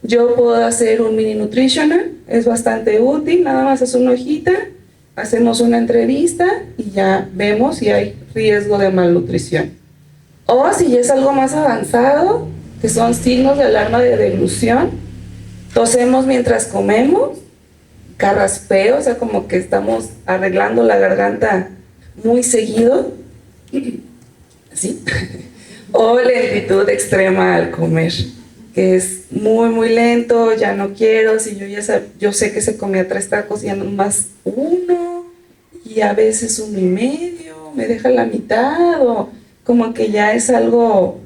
yo puedo hacer un mini nutritional, es bastante útil, nada más es una hojita, hacemos una entrevista y ya vemos si hay riesgo de malnutrición. O si ya es algo más avanzado, que son signos de alarma de deglución, tosemos mientras comemos, carraspeo, o sea, como que estamos arreglando la garganta muy seguido, ¿sí? O lentitud extrema al comer, que es muy lento, ya no quiero, si yo sé que se comía 3 tacos, ya nomás 1, y a veces 1.5, me deja la mitad, o como que ya es algo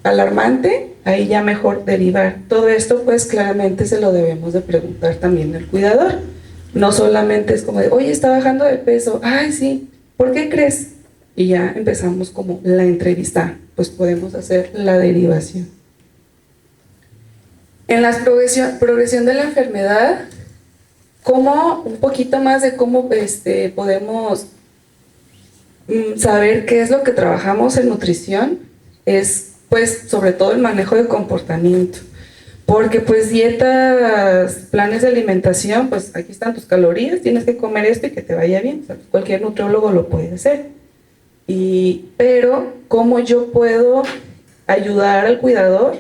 alarmante, ahí ya mejor derivar. Todo esto pues claramente se lo debemos de preguntar también al cuidador. No solamente es como de, oye, está bajando de peso, ay sí, ¿por qué crees? Y ya empezamos como la entrevista, pues podemos hacer la derivación. En la progresión de la enfermedad, un poquito más de cómo podemos saber qué es lo que trabajamos en nutrición. es pues sobre todo el manejo de comportamiento. Porque pues dietas, planes de alimentación, pues aquí están tus calorías, tienes que comer esto y que te vaya bien. O sea, cualquier nutriólogo lo puede hacer. Pero, ¿cómo yo puedo ayudar al cuidador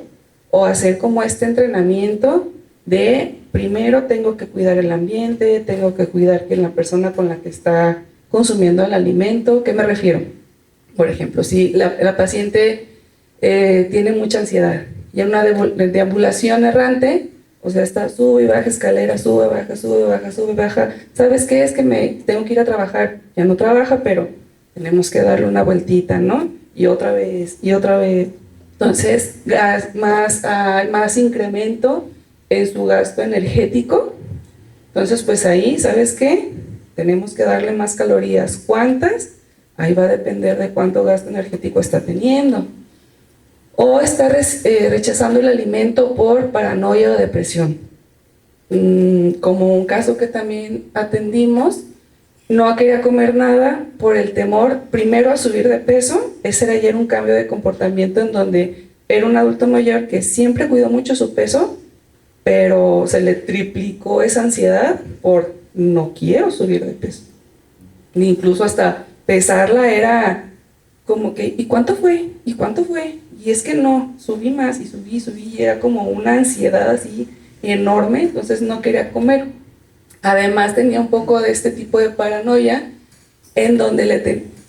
o hacer como este entrenamiento de primero tengo que cuidar el ambiente, tengo que cuidar que la persona con la que está consumiendo el alimento? ¿Qué me refiero? Por ejemplo, si la paciente tiene mucha ansiedad y en una deambulación errante, o sea, está sube y baja escalera, sube, baja, sube, baja, sube, baja. ¿Sabes qué? Es que me tengo que ir a trabajar. Ya no trabaja, pero tenemos que darle una vueltita, ¿no? Y otra vez, y otra vez. Entonces, hay más incremento en su gasto energético. Entonces, pues ahí, ¿sabes qué? Tenemos que darle más calorías. ¿Cuántas? Ahí va a depender de cuánto gasto energético está teniendo. O está rechazando el alimento por paranoia o depresión. Como un caso que también atendimos, no quería comer nada por el temor, primero, a subir de peso. Ese era ayer un cambio de comportamiento en donde era un adulto mayor que siempre cuidó mucho su peso, pero se le triplicó esa ansiedad por no quiero subir de peso. Ni incluso hasta pesarla era como que, ¿y cuánto fue? ¿Y cuánto fue? Y es que no, subí más y subí, y era como una ansiedad así enorme, entonces no quería comer. Además tenía un poco de este tipo de paranoia en donde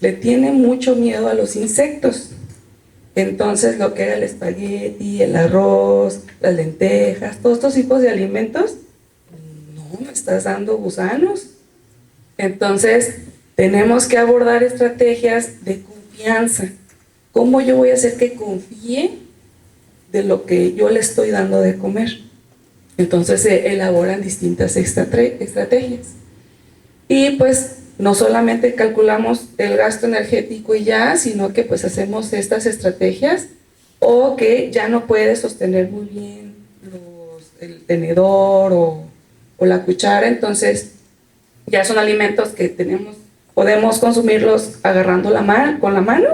le tiene mucho miedo a los insectos. Entonces lo que era el espagueti, el arroz, las lentejas, todos estos tipos de alimentos, no, me estás dando gusanos. Entonces tenemos que abordar estrategias de confianza. ¿Cómo yo voy a hacer que confíe de lo que yo le estoy dando de comer? Entonces se elaboran distintas estrategias. Y pues no solamente calculamos el gasto energético y ya, sino que pues hacemos estas estrategias, o que ya no puede sostener muy bien el tenedor o la cuchara. Entonces ya son alimentos que podemos consumirlos agarrando con la mano,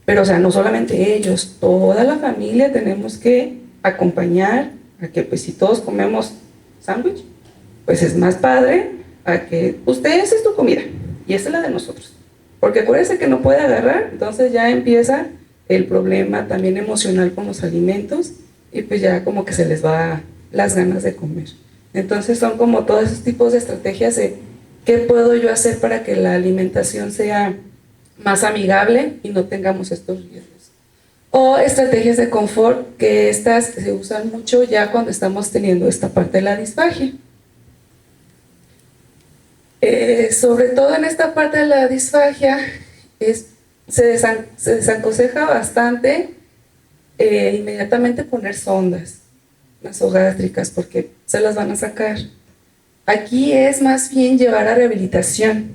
pero o sea, no solamente ellos, toda la familia tenemos que acompañar a que pues si todos comemos sándwich, pues es más padre a que esa es tu comida y esta es la de nosotros, porque acuérdense que no puede agarrar. Entonces ya empieza el problema también emocional con los alimentos y pues ya como que se les va las ganas de comer. Entonces son como todos esos tipos de estrategias de qué puedo yo hacer para que la alimentación sea más amigable y no tengamos estos riesgos. O estrategias de confort, que estas se usan mucho ya cuando estamos teniendo esta parte de la disfagia. Sobre todo en esta parte de la disfagia se desaconseja bastante inmediatamente poner sondas nasogástricas, porque se las van a sacar. Aquí es más bien llevar a rehabilitación.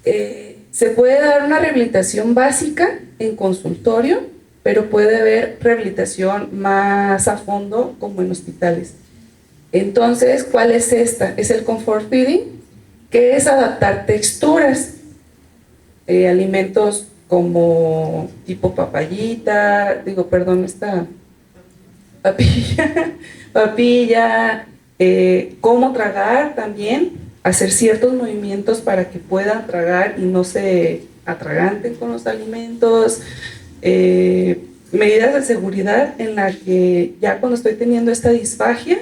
Se puede dar una rehabilitación básica en consultorio, pero puede haber rehabilitación más a fondo como en hospitales. Entonces, ¿cuál es esta? Es el comfort feeding, que es adaptar texturas, alimentos como tipo papilla, cómo tragar también, hacer ciertos movimientos para que puedan tragar y no se atraganten con los alimentos, medidas de seguridad en la que ya cuando estoy teniendo esta disfagia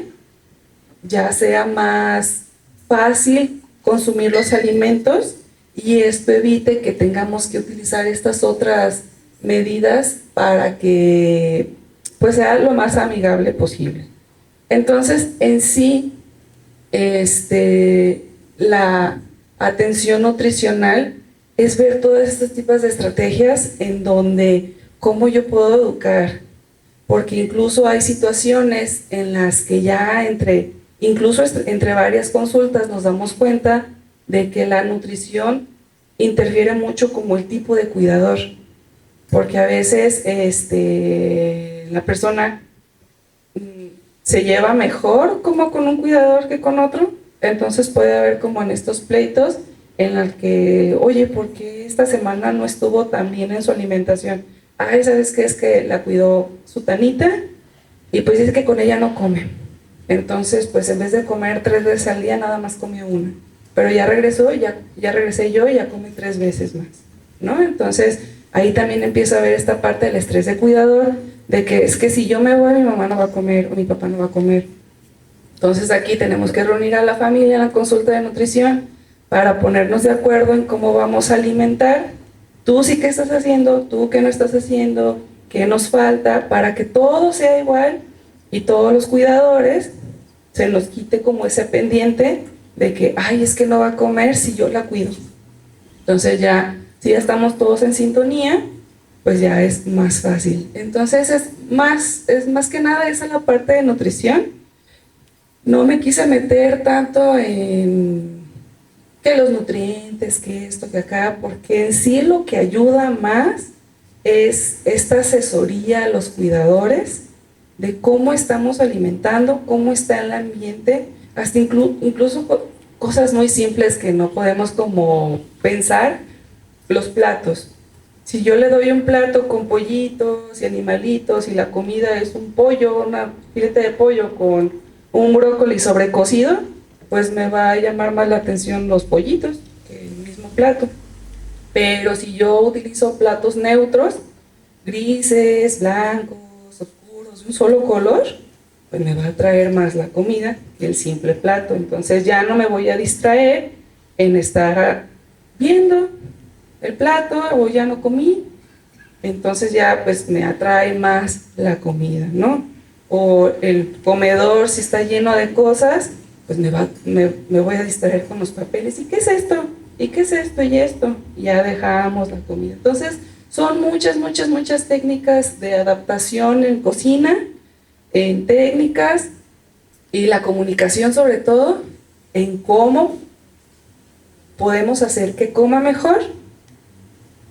ya sea más fácil consumir los alimentos, y esto evite que tengamos que utilizar estas otras medidas para que pues sea lo más amigable posible. Entonces, en sí, la atención nutricional es ver todos estos tipos de estrategias en donde cómo yo puedo educar, porque incluso hay situaciones en las que ya incluso entre varias consultas nos damos cuenta de que la nutrición interfiere mucho como el tipo de cuidador, porque a veces la persona se lleva mejor como con un cuidador que con otro. Entonces puede haber como en estos pleitos en los que, oye, ¿por qué esta semana no estuvo tan bien en su alimentación? ay, ¿sabes qué? Es que la cuidó su tanita y pues dice que con ella no come. Entonces, pues en vez de comer 3 veces al día, nada más come una. Pero ya regresó, ya regresé yo y ya come 3 veces más, ¿no? Entonces, ahí también empieza a ver esta parte del estrés de cuidador, de que es que si yo me voy, mi mamá no va a comer o mi papá no va a comer. Entonces aquí tenemos que reunir a la familia en la consulta de nutrición para ponernos de acuerdo en cómo vamos a alimentar. Tú sí qué estás haciendo, tú qué no estás haciendo, qué nos falta, para que todo sea igual y todos los cuidadores se nos quite como ese pendiente de que, ay, es que no va a comer si yo la cuido. Entonces ya, si ya estamos todos en sintonía, pues ya es más fácil. Entonces es más que nada esa la parte de nutrición. No me quise meter tanto en que los nutrientes, que esto, que acá, porque en sí lo que ayuda más es esta asesoría a los cuidadores de cómo estamos alimentando, cómo está el ambiente, hasta incluso cosas muy simples que no podemos como pensar, los platos. Si yo le doy un plato con pollitos y animalitos y la comida es un pollo, una filete de pollo con un brócoli sobrecocido, pues me va a llamar más la atención los pollitos que el mismo plato. Pero si yo utilizo platos neutros, grises, blancos, oscuros, de un solo color, pues me va a atraer más la comida que el simple plato. Entonces ya no me voy a distraer en estar viendo el plato o ya no comí. Entonces ya pues me atrae más la comida, ¿no? O el comedor, si está lleno de cosas, pues me voy a distraer con los papeles. ¿Y qué es esto? ¿Y qué es esto? Y esto. Y ya dejamos la comida. Entonces, son muchas técnicas de adaptación en cocina, en técnicas y la comunicación sobre todo, en cómo podemos hacer que coma mejor,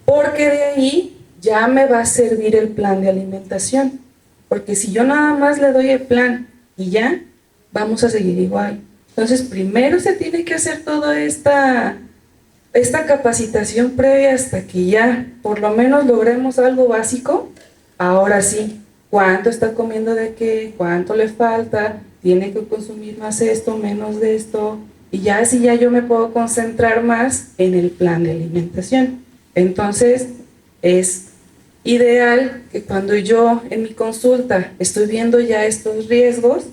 porque de ahí ya me va a servir el plan de alimentación. Porque si yo nada más le doy el plan y ya, vamos a seguir igual. Entonces, primero se tiene que hacer toda esta capacitación previa hasta que ya por lo menos logremos algo básico. Ahora sí, ¿cuánto está comiendo de qué? ¿Cuánto le falta? ¿Tiene que consumir más esto, menos de esto? Y ya así ya yo me puedo concentrar más en el plan de alimentación. Entonces, es ideal que cuando yo en mi consulta estoy viendo ya estos riesgos,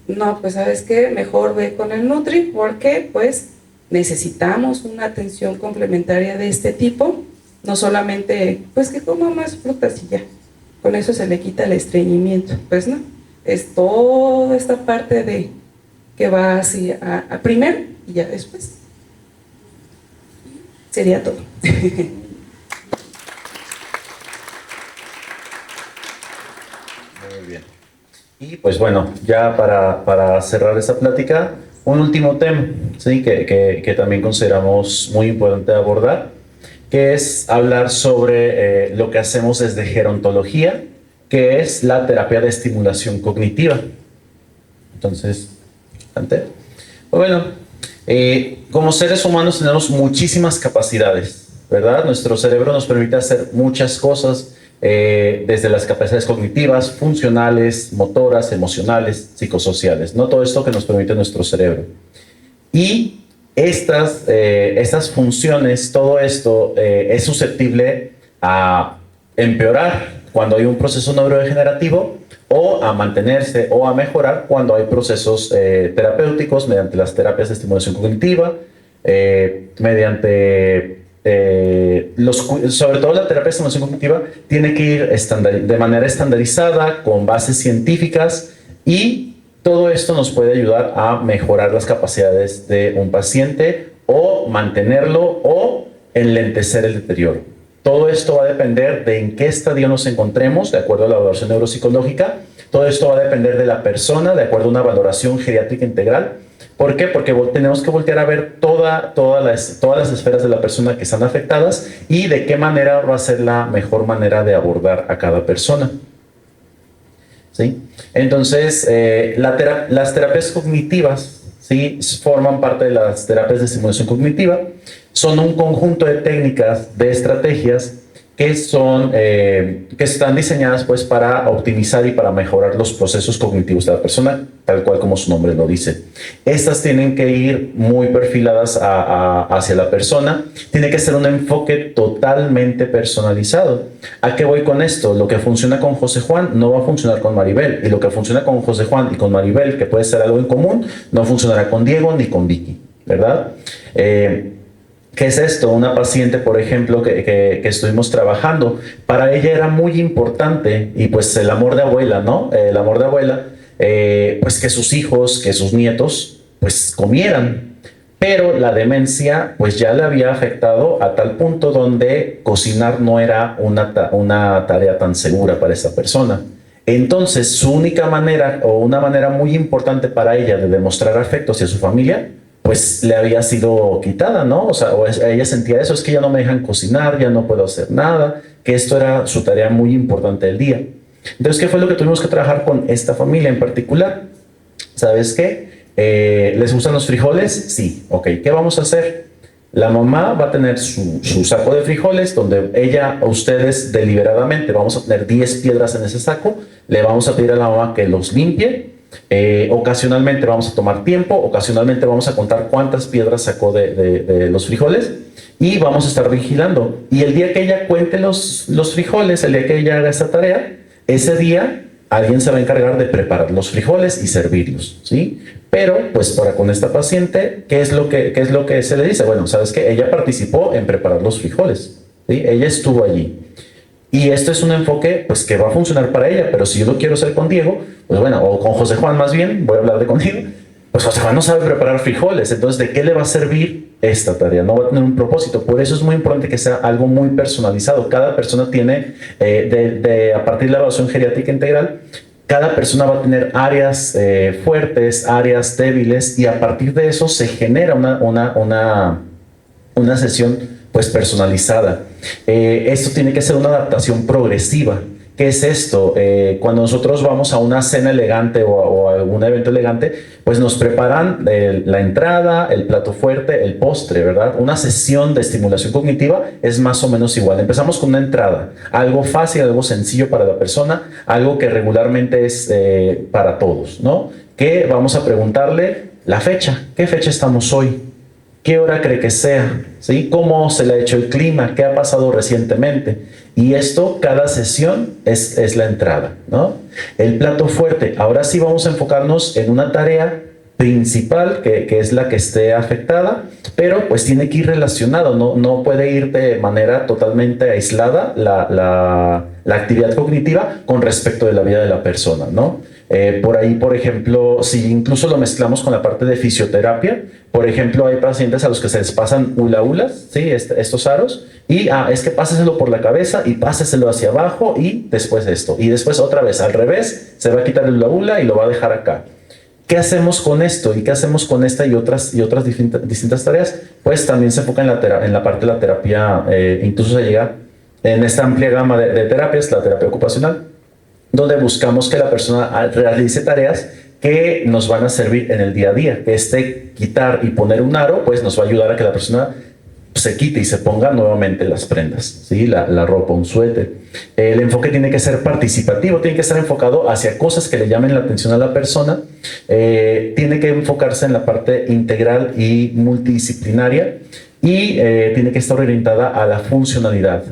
no, pues ¿sabes qué? Mejor ve con el Nutri, porque pues necesitamos una atención complementaria de este tipo, no solamente pues que coma más frutas y ya, con eso se le quita el estreñimiento, pues no, es toda esta parte de que va así a primero y ya después. Sería todo. Muy bien. Y pues bueno, ya para cerrar esta plática, un último tema, ¿sí? que también consideramos muy importante abordar, que es hablar sobre lo que hacemos desde gerontología, que es la terapia de estimulación cognitiva. Entonces, adelante. Pues bueno, como seres humanos tenemos muchísimas capacidades, ¿verdad? Nuestro cerebro nos permite hacer muchas cosas, desde las capacidades cognitivas, funcionales, motoras, emocionales, psicosociales, ¿no? Todo esto que nos permite nuestro cerebro. Y estas funciones, todo esto es susceptible a empeorar cuando hay un proceso neurodegenerativo, o a mantenerse o a mejorar cuando hay procesos terapéuticos mediante las terapias de estimulación cognitiva, mediante sobre todo la terapia de estimulación cognitiva tiene que ir de manera estandarizada, con bases científicas, y todo esto nos puede ayudar a mejorar las capacidades de un paciente, o mantenerlo, o enlentecer el deterioro. Todo esto va a depender de en qué estadio nos encontremos, de acuerdo a la valoración neuropsicológica. Todo esto va a depender de la persona, de acuerdo a una valoración geriátrica integral. ¿Por qué? Porque tenemos que voltear a ver todas las esferas de la persona que están afectadas, y de qué manera va a ser la mejor manera de abordar a cada persona. ¿Sí? Entonces, las terapias cognitivas, ¿sí?, forman parte de las terapias de estimulación cognitiva. Son un conjunto de técnicas, de estrategias que son, que están diseñadas pues para optimizar y para mejorar los procesos cognitivos de la persona, tal cual como su nombre lo dice. Estas tienen que ir muy perfiladas hacia la persona, tiene que ser un enfoque totalmente personalizado. ¿A qué voy con esto? Lo que funciona con José Juan no va a funcionar con Maribel, y lo que funciona con José Juan y con Maribel, que puede ser algo en común, no funcionará con Diego ni con Vicky, ¿verdad? ¿Qué es esto? Una paciente, por ejemplo, que estuvimos trabajando, para ella era muy importante, y pues el amor de abuela, ¿no? El amor de abuela, pues que sus hijos, que sus nietos, pues comieran. Pero la demencia, pues ya le había afectado a tal punto donde cocinar no era una tarea tan segura para esa persona. Entonces, su única manera, o una manera muy importante para ella de demostrar afecto hacia su familia, pues le había sido quitada, ¿no? O sea, ella sentía eso, es que ya no me dejan cocinar, ya no puedo hacer nada, que esto era su tarea muy importante del día. Entonces, ¿qué fue lo que tuvimos que trabajar con esta familia en particular? ¿Sabes qué? ¿Les gustan los frijoles? Sí, ok. ¿Qué vamos a hacer? La mamá va a tener su saco de frijoles, donde ustedes deliberadamente, vamos a tener 10 piedras en ese saco, le vamos a pedir a la mamá que los limpie. Ocasionalmente vamos a tomar tiempo, ocasionalmente vamos a contar cuántas piedras sacó de los frijoles, y vamos a estar vigilando. Y el día que ella cuente los frijoles, el día que ella haga esta tarea, ese día alguien se va a encargar de preparar los frijoles y servirlos, ¿sí? Pero, pues, con esta paciente, ¿qué es lo que se le dice? Bueno, ¿sabes qué? Ella participó en preparar los frijoles, ¿sí? Ella estuvo allí. Y esto es un enfoque, pues, que va a funcionar para ella, pero si yo lo quiero hacer con Diego, pues bueno, o con José Juan más bien, voy a hablar de conmigo, pues José Juan no sabe preparar frijoles, entonces ¿de qué le va a servir esta tarea? No va a tener un propósito. Por eso es muy importante que sea algo muy personalizado. Cada persona tiene, a partir de la evaluación geriátrica integral, cada persona va a tener áreas fuertes, áreas débiles, y a partir de eso se genera una sesión pues personalizada. Esto tiene que ser una adaptación progresiva. ¿Qué es esto? Cuando nosotros vamos a una cena elegante o a algún evento elegante, pues nos preparan la entrada, el plato fuerte, el postre, ¿verdad? Una sesión de estimulación cognitiva es más o menos igual. Empezamos con una entrada, algo fácil, algo sencillo para la persona, algo que regularmente es para todos, ¿no? Que vamos a preguntarle la fecha. ¿Qué fecha estamos hoy? ¿Qué hora cree que sea? ¿Sí? ¿Cómo se le ha hecho el clima? ¿Qué ha pasado recientemente? Y esto, cada sesión es la entrada, ¿no? El plato fuerte. Ahora sí vamos a enfocarnos en una tarea principal que es la que esté afectada, pero pues tiene que ir relacionado, no puede ir de manera totalmente aislada la actividad cognitiva con respecto de la vida de la persona, ¿no? Por ahí, por ejemplo, si incluso lo mezclamos con la parte de fisioterapia, por ejemplo, hay pacientes a los que se les pasan hula-hulas, ¿sí? Estos aros, y es que páseselo por la cabeza y páseselo hacia abajo y después esto, y después otra vez al revés, se va a quitar el hula-hula y lo va a dejar acá. ¿Qué hacemos con esto? ¿Y qué hacemos con esta y otras distintas tareas? Pues también se enfoca en la parte de la terapia, incluso se llega en esta amplia gama de terapias, la terapia ocupacional, donde buscamos que la persona realice tareas que nos van a servir en el día a día. Quitar y poner un aro, pues nos va a ayudar a que la persona se quite y se ponga nuevamente las prendas, ¿sí? La ropa, un suéter. El enfoque tiene que ser participativo, tiene que estar enfocado hacia cosas que le llamen la atención a la persona, tiene que enfocarse en la parte integral y multidisciplinaria, y tiene que estar orientada a la funcionalidad.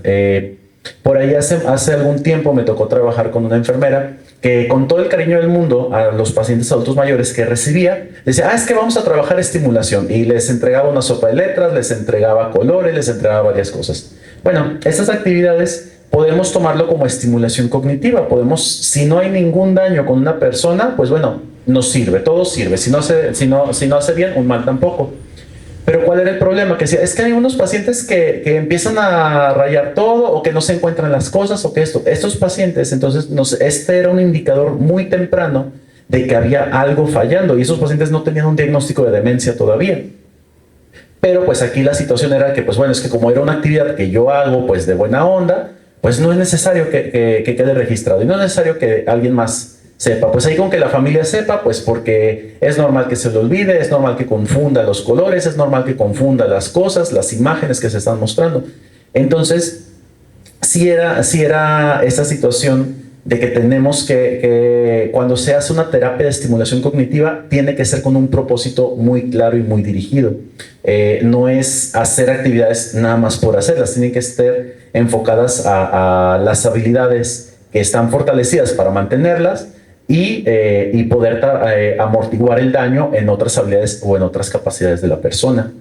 Por ahí hace algún tiempo me tocó trabajar con una enfermera que, con todo el cariño del mundo, a los pacientes adultos mayores que recibía, decía, es que vamos a trabajar estimulación, y les entregaba una sopa de letras, les entregaba colores, les entregaba varias cosas. Bueno, estas actividades podemos tomarlo como estimulación cognitiva. Si no hay ningún daño con una persona, pues bueno, nos sirve, todo sirve. Si no hace bien, un mal tampoco. Pero ¿cuál era el problema? Que decía, es que hay unos pacientes que empiezan a rayar todo, o que no se encuentran las cosas, o que estos pacientes, entonces este era un indicador muy temprano de que había algo fallando, y esos pacientes no tenían un diagnóstico de demencia todavía. Pero pues aquí la situación era que, pues bueno, es que como era una actividad que yo hago pues de buena onda, pues no es necesario que quede registrado, y no es necesario que alguien más sepa. Pues ahí con que la familia sepa, pues porque es normal que se le olvide, es normal que confunda los colores, es normal que confunda las cosas, las imágenes que se están mostrando. Entonces, sí era esta situación de que tenemos que cuando se hace una terapia de estimulación cognitiva, tiene que ser con un propósito muy claro y muy dirigido. No es hacer actividades nada más por hacerlas, tienen que estar enfocadas a las habilidades que están fortalecidas para mantenerlas y poder amortiguar el daño en otras habilidades o en otras capacidades de la persona.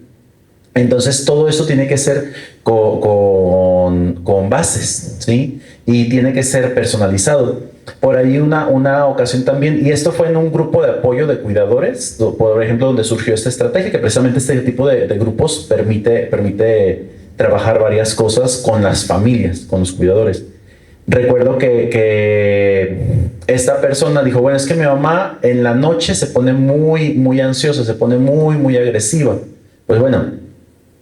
Entonces, todo esto tiene que ser con bases, ¿sí? Y tiene que ser personalizado. Por ahí una ocasión también, y esto fue en un grupo de apoyo de cuidadores, por ejemplo, donde surgió esta estrategia, que precisamente este tipo de grupos permite trabajar varias cosas con las familias, con los cuidadores. Recuerdo que esta persona dijo, bueno, es que mi mamá en la noche se pone muy ansiosa, se pone muy agresiva. Pues bueno,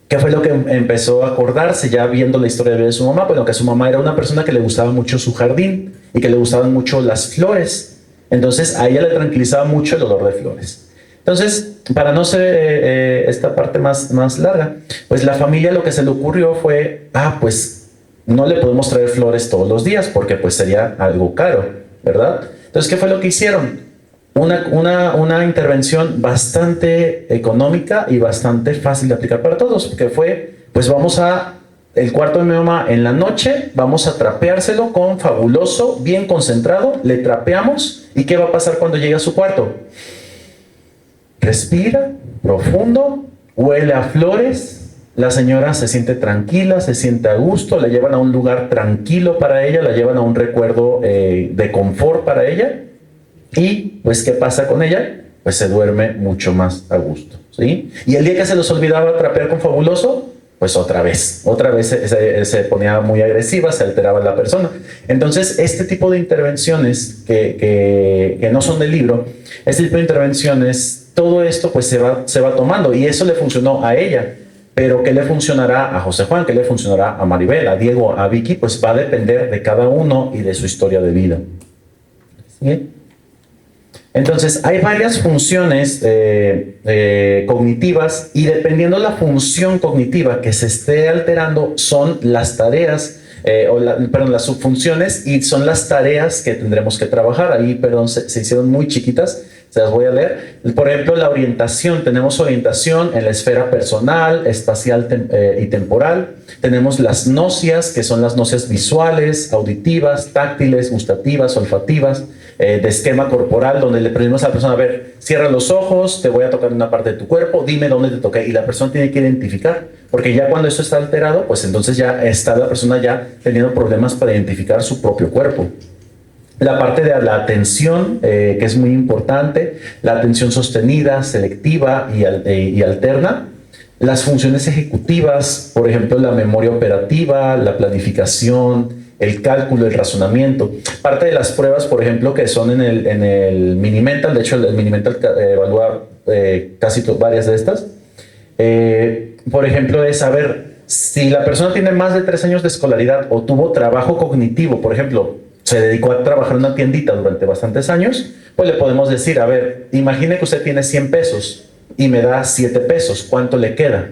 ¿qué fue lo que empezó a acordarse ya viendo la historia de vida de su mamá? Bueno, que su mamá era una persona que le gustaba mucho su jardín y que le gustaban mucho las flores. Entonces a ella le tranquilizaba mucho el olor de flores. Entonces, para no ser esta parte más larga, pues la familia lo que se le ocurrió fue, pues no le podemos traer flores todos los días porque pues sería algo caro, ¿verdad? Entonces, ¿qué fue lo que hicieron? Una intervención bastante económica y bastante fácil de aplicar para todos, que fue, pues vamos el cuarto de mi mamá en la noche, vamos a trapeárselo con Fabuloso, bien concentrado, le trapeamos, ¿y qué va a pasar cuando llegue a su cuarto? Respira profundo, huele a flores, la señora se siente tranquila, se siente a gusto, la llevan a un lugar tranquilo para ella, la llevan a un recuerdo de confort para ella. Y pues, ¿qué pasa con ella? Pues se duerme mucho más a gusto, ¿sí? Y el día que se les olvidaba trapear con Fabuloso, pues otra vez se ponía muy agresiva, se alteraba la persona. Entonces, este tipo de intervenciones que no son del libro, este tipo de intervenciones, todo esto pues se va tomando, y eso le funcionó a ella. Pero ¿qué le funcionará a José Juan? ¿Qué le funcionará a Maribel, a Diego, a Vicky? Pues va a depender de cada uno y de su historia de vida. ¿Sí? Entonces, hay varias funciones cognitivas, y dependiendo de la función cognitiva que se esté alterando, son las tareas, las subfunciones, y son las tareas que tendremos que trabajar. Ahí, se hicieron muy chiquitas, se las voy a leer. Por ejemplo, la orientación. Tenemos orientación en la esfera personal, espacial y temporal. Tenemos las nocias, que son las nocias visuales, auditivas, táctiles, gustativas, olfativas, de esquema corporal, donde le pedimos a la persona, a ver, cierra los ojos, te voy a tocar una parte de tu cuerpo, dime dónde te toqué, y la persona tiene que identificar, porque ya cuando esto está alterado, pues entonces ya está la persona ya teniendo problemas para identificar su propio cuerpo. La parte de la atención, que es muy importante, la atención sostenida, selectiva y alterna. Las funciones ejecutivas, por ejemplo, la memoria operativa, la planificación, el cálculo, el razonamiento. Parte de las pruebas, por ejemplo, que son en el Mini-Mental, de hecho el Mini-Mental evalúa casi varias de estas. Por ejemplo, es saber si la persona tiene más de 3 años de escolaridad o tuvo trabajo cognitivo, por ejemplo, se dedicó a trabajar en una tiendita durante bastantes años, pues le podemos decir, a ver, imagine que usted tiene 100 pesos y me da 7 pesos, ¿cuánto le queda?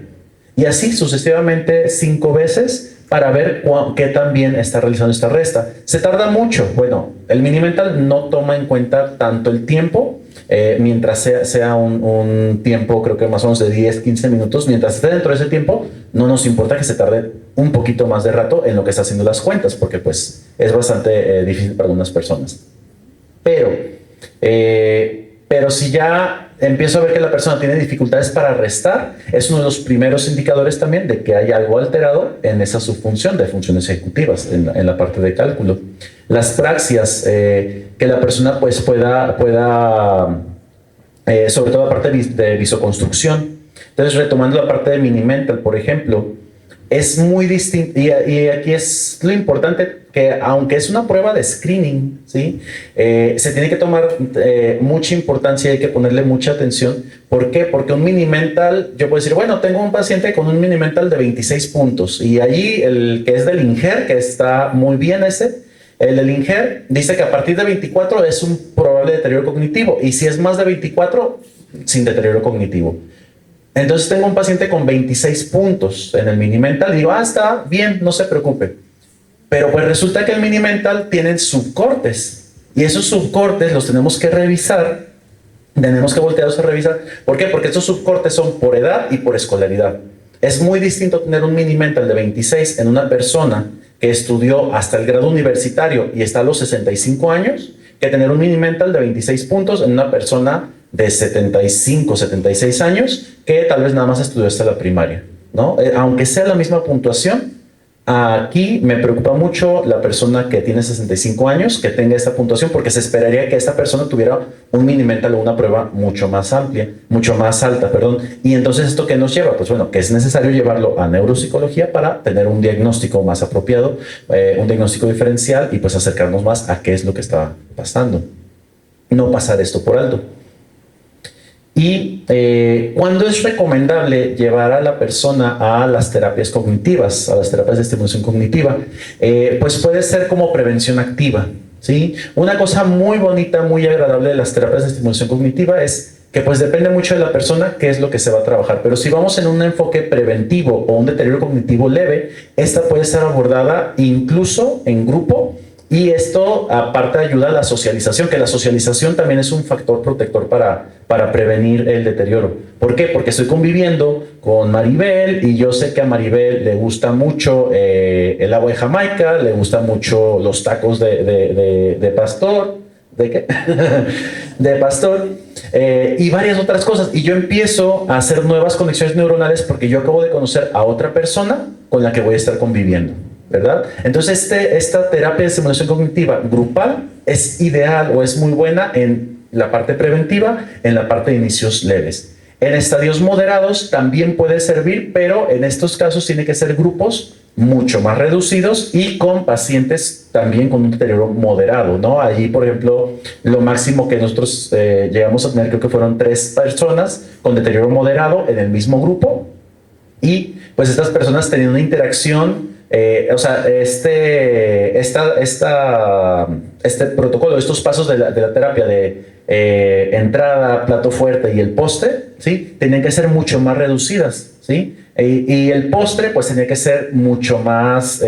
Y así sucesivamente 5 veces para ver qué tan bien está realizando esta resta. ¿Se tarda mucho? Bueno, el Mini-Mental no toma en cuenta tanto el tiempo, mientras sea un tiempo, creo que más o menos de 10-15 minutos, mientras esté dentro de ese tiempo, no nos importa que se tarde un poquito más de rato en lo que está haciendo las cuentas, porque pues es bastante difícil para algunas personas. Pero si ya empiezo a ver que la persona tiene dificultades para restar, es uno de los primeros indicadores también de que hay algo alterado en esa subfunción de funciones ejecutivas, en la parte de cálculo. Las praxias, que la persona pues pueda sobre todo la parte de visoconstrucción. Entonces, retomando la parte de Mini-Mental, por ejemplo, es muy distinto, y aquí es lo importante, que aunque es una prueba de screening, ¿sí? Se tiene que tomar mucha importancia y hay que ponerle mucha atención. ¿Por qué? Porque un Mini-Mental, yo puedo decir, bueno, tengo un paciente con un Mini-Mental de 26 puntos, y allí el que es del INGER, que está muy bien el del INGER, dice que a partir de 24 es un probable deterioro cognitivo, y si es más de 24, sin deterioro cognitivo. Entonces tengo un paciente con 26 puntos en el Mini-Mental y digo, está bien, no se preocupe. Pero pues resulta que el mini mental tiene subcortes y esos subcortes los tenemos que revisar, tenemos que voltearlos a revisar. ¿Por qué? Porque estos subcortes son por edad y por escolaridad. Es muy distinto tener un mini mental de 26 en una persona que estudió hasta el grado universitario y está a los 65 años, que tener un mini mental de 26 puntos en una persona de 75, 76 años que tal vez nada más estudió hasta la primaria, ¿no? Aunque sea la misma puntuación, aquí me preocupa mucho la persona que tiene 65 años que tenga esta puntuación, porque se esperaría que esta persona tuviera un mini mental o una prueba mucho más amplia, mucho más alta, perdón. Y entonces, ¿esto qué nos lleva? Pues bueno, que es necesario llevarlo a neuropsicología para tener un diagnóstico más apropiado, un diagnóstico diferencial y pues acercarnos más a qué es lo que está pasando. No pasar esto por alto. Y ¿cuándo es recomendable llevar a la persona a las terapias cognitivas, a las terapias de estimulación cognitiva? Pues puede ser como prevención activa, ¿sí? Una cosa muy bonita, muy agradable de las terapias de estimulación cognitiva es que pues depende mucho de la persona qué es lo que se va a trabajar. Pero si vamos en un enfoque preventivo o un deterioro cognitivo leve, esta puede ser abordada incluso en grupo. Y esto aparte ayuda a la socialización, que la socialización también es un factor protector para prevenir el deterioro. ¿Por qué? Porque estoy conviviendo con Maribel y yo sé que a Maribel le gusta mucho el agua de Jamaica, le gustan mucho los tacos de pastor, ¿de qué? De pastor, y varias otras cosas. Y yo empiezo a hacer nuevas conexiones neuronales porque yo acabo de conocer a otra persona con la que voy a estar conviviendo, ¿verdad? Entonces esta terapia de estimulación cognitiva grupal es ideal o es muy buena en la parte preventiva, en la parte de inicios leves. En estadios moderados también puede servir, pero en estos casos tiene que ser grupos mucho más reducidos y con pacientes también con un deterioro moderado, ¿no? Allí, por ejemplo, lo máximo que nosotros llegamos a tener, creo que fueron 3 personas con deterioro moderado en el mismo grupo, y pues estas personas tenían una interacción. O sea, este protocolo, estos pasos de la terapia de entrada, plato fuerte y el postre, ¿sí? Tenían que ser mucho más reducidas, ¿sí? Y el postre, pues, tenía que ser mucho más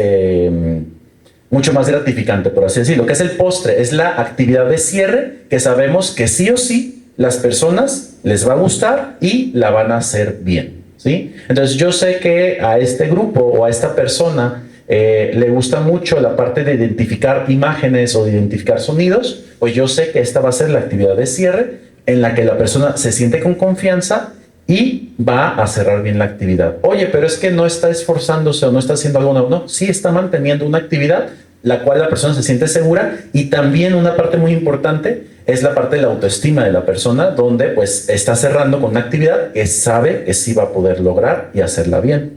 gratificante, por así decirlo. ¿Qué es el postre? Es la actividad de cierre que sabemos que sí o sí las personas les va a gustar y la van a hacer bien, ¿sí? Entonces yo sé que a este grupo o a esta persona le gusta mucho la parte de identificar imágenes o de identificar sonidos, pues yo sé que esta va a ser la actividad de cierre en la que la persona se siente con confianza y va a cerrar bien la actividad. Oye, pero es que no está esforzándose o no está haciendo algo nuevo. No, sí está manteniendo una actividad la cual la persona se siente segura, y también una parte muy importante es la parte de la autoestima de la persona, donde pues está cerrando con una actividad que sabe que sí va a poder lograr y hacerla bien.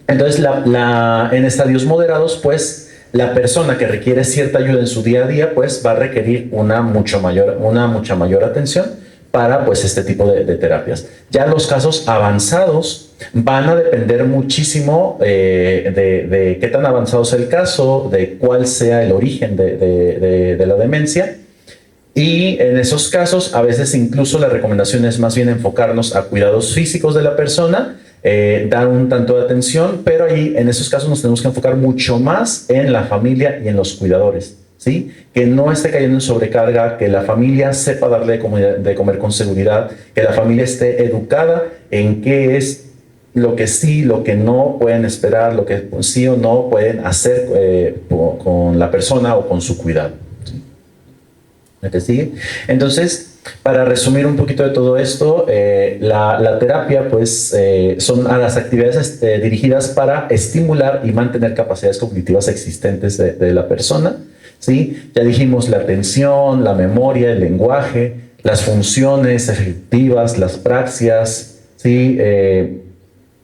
Entonces, en estadios moderados, pues la persona que requiere cierta ayuda en su día a día, pues va a requerir una mucha mayor atención para pues este tipo de terapias. Ya los casos avanzados van a depender muchísimo de qué tan avanzado sea el caso, de cuál sea el origen de la demencia. Y en esos casos, a veces incluso la recomendación es más bien enfocarnos a cuidados físicos de la persona, dar un tanto de atención, pero ahí en esos casos nos tenemos que enfocar mucho más en la familia y en los cuidadores, ¿sí? Que no esté cayendo en sobrecarga, que la familia sepa darle de comer con seguridad, que la familia esté educada en qué es lo que sí, lo que no pueden esperar, lo que sí o no pueden hacer con la persona o con su cuidado. ¿Me te sigue? Entonces, para resumir un poquito de todo esto, la terapia pues son a las actividades dirigidas para estimular y mantener capacidades cognitivas existentes de la persona, ¿sí? Ya dijimos la atención, la memoria, el lenguaje, las funciones efectivas, las praxias, ¿sí?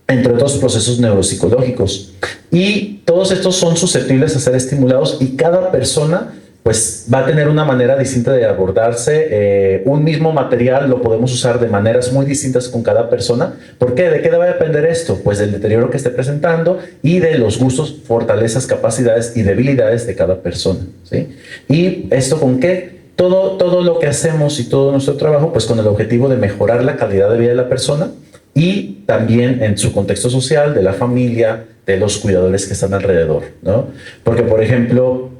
Entre otros procesos neuropsicológicos. Y todos estos son susceptibles a ser estimulados, y cada persona pues va a tener una manera distinta de abordarse. Un mismo material lo podemos usar de maneras muy distintas con cada persona. ¿Por qué? ¿De qué va a depender esto? Pues del deterioro que esté presentando y de los gustos, fortalezas, capacidades y debilidades de cada persona, ¿sí? ¿Y esto con qué? Todo lo que hacemos y todo nuestro trabajo, pues con el objetivo de mejorar la calidad de vida de la persona, y también en su contexto social, de la familia, de los cuidadores que están alrededor, ¿no? Porque, por ejemplo,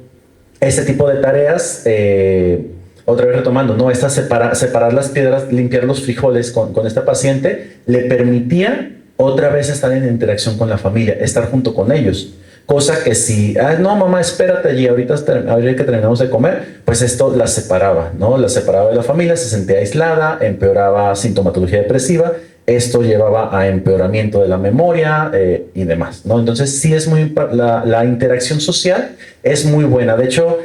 este tipo de tareas, otra vez retomando, ¿no? Separar las piedras, limpiar los frijoles con esta paciente, le permitía otra vez estar en interacción con la familia, estar junto con ellos. Cosa que si, no mamá, espérate allí, ahorita que terminamos de comer, pues esto la separaba, ¿no? La separaba de la familia, se sentía aislada, empeoraba sintomatología depresiva, esto llevaba a empeoramiento de la memoria y demás, ¿no? Entonces sí es la interacción social es muy buena. De hecho,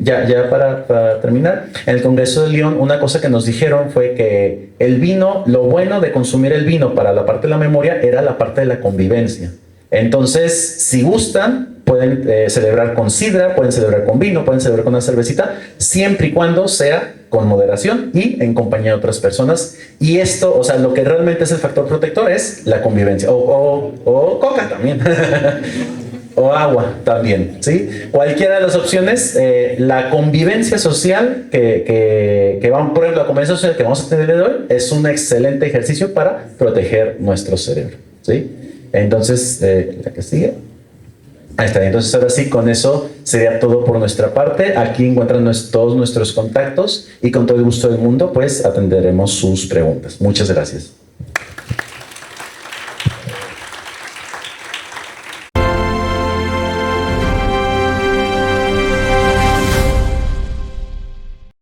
ya para terminar, en el Congreso de León, una cosa que nos dijeron fue que el vino, lo bueno de consumir el vino para la parte de la memoria era la parte de la convivencia. Entonces, si gustan, pueden celebrar con sidra, pueden celebrar con vino, pueden celebrar con una cervecita, siempre y cuando sea con moderación y en compañía de otras personas. Y esto, o sea, lo que realmente es el factor protector es la convivencia. O coca también. O agua también, ¿sí? Cualquiera de las opciones, la convivencia social que vamos, por ejemplo, la convivencia social que vamos a tener el día de hoy es un excelente ejercicio para proteger nuestro cerebro, ¿sí? Entonces, la que sigue. Ahí está. Entonces, ahora sí, con eso sería todo por nuestra parte. Aquí encuentran todos nuestros contactos y con todo el gusto del mundo, pues atenderemos sus preguntas. Muchas gracias.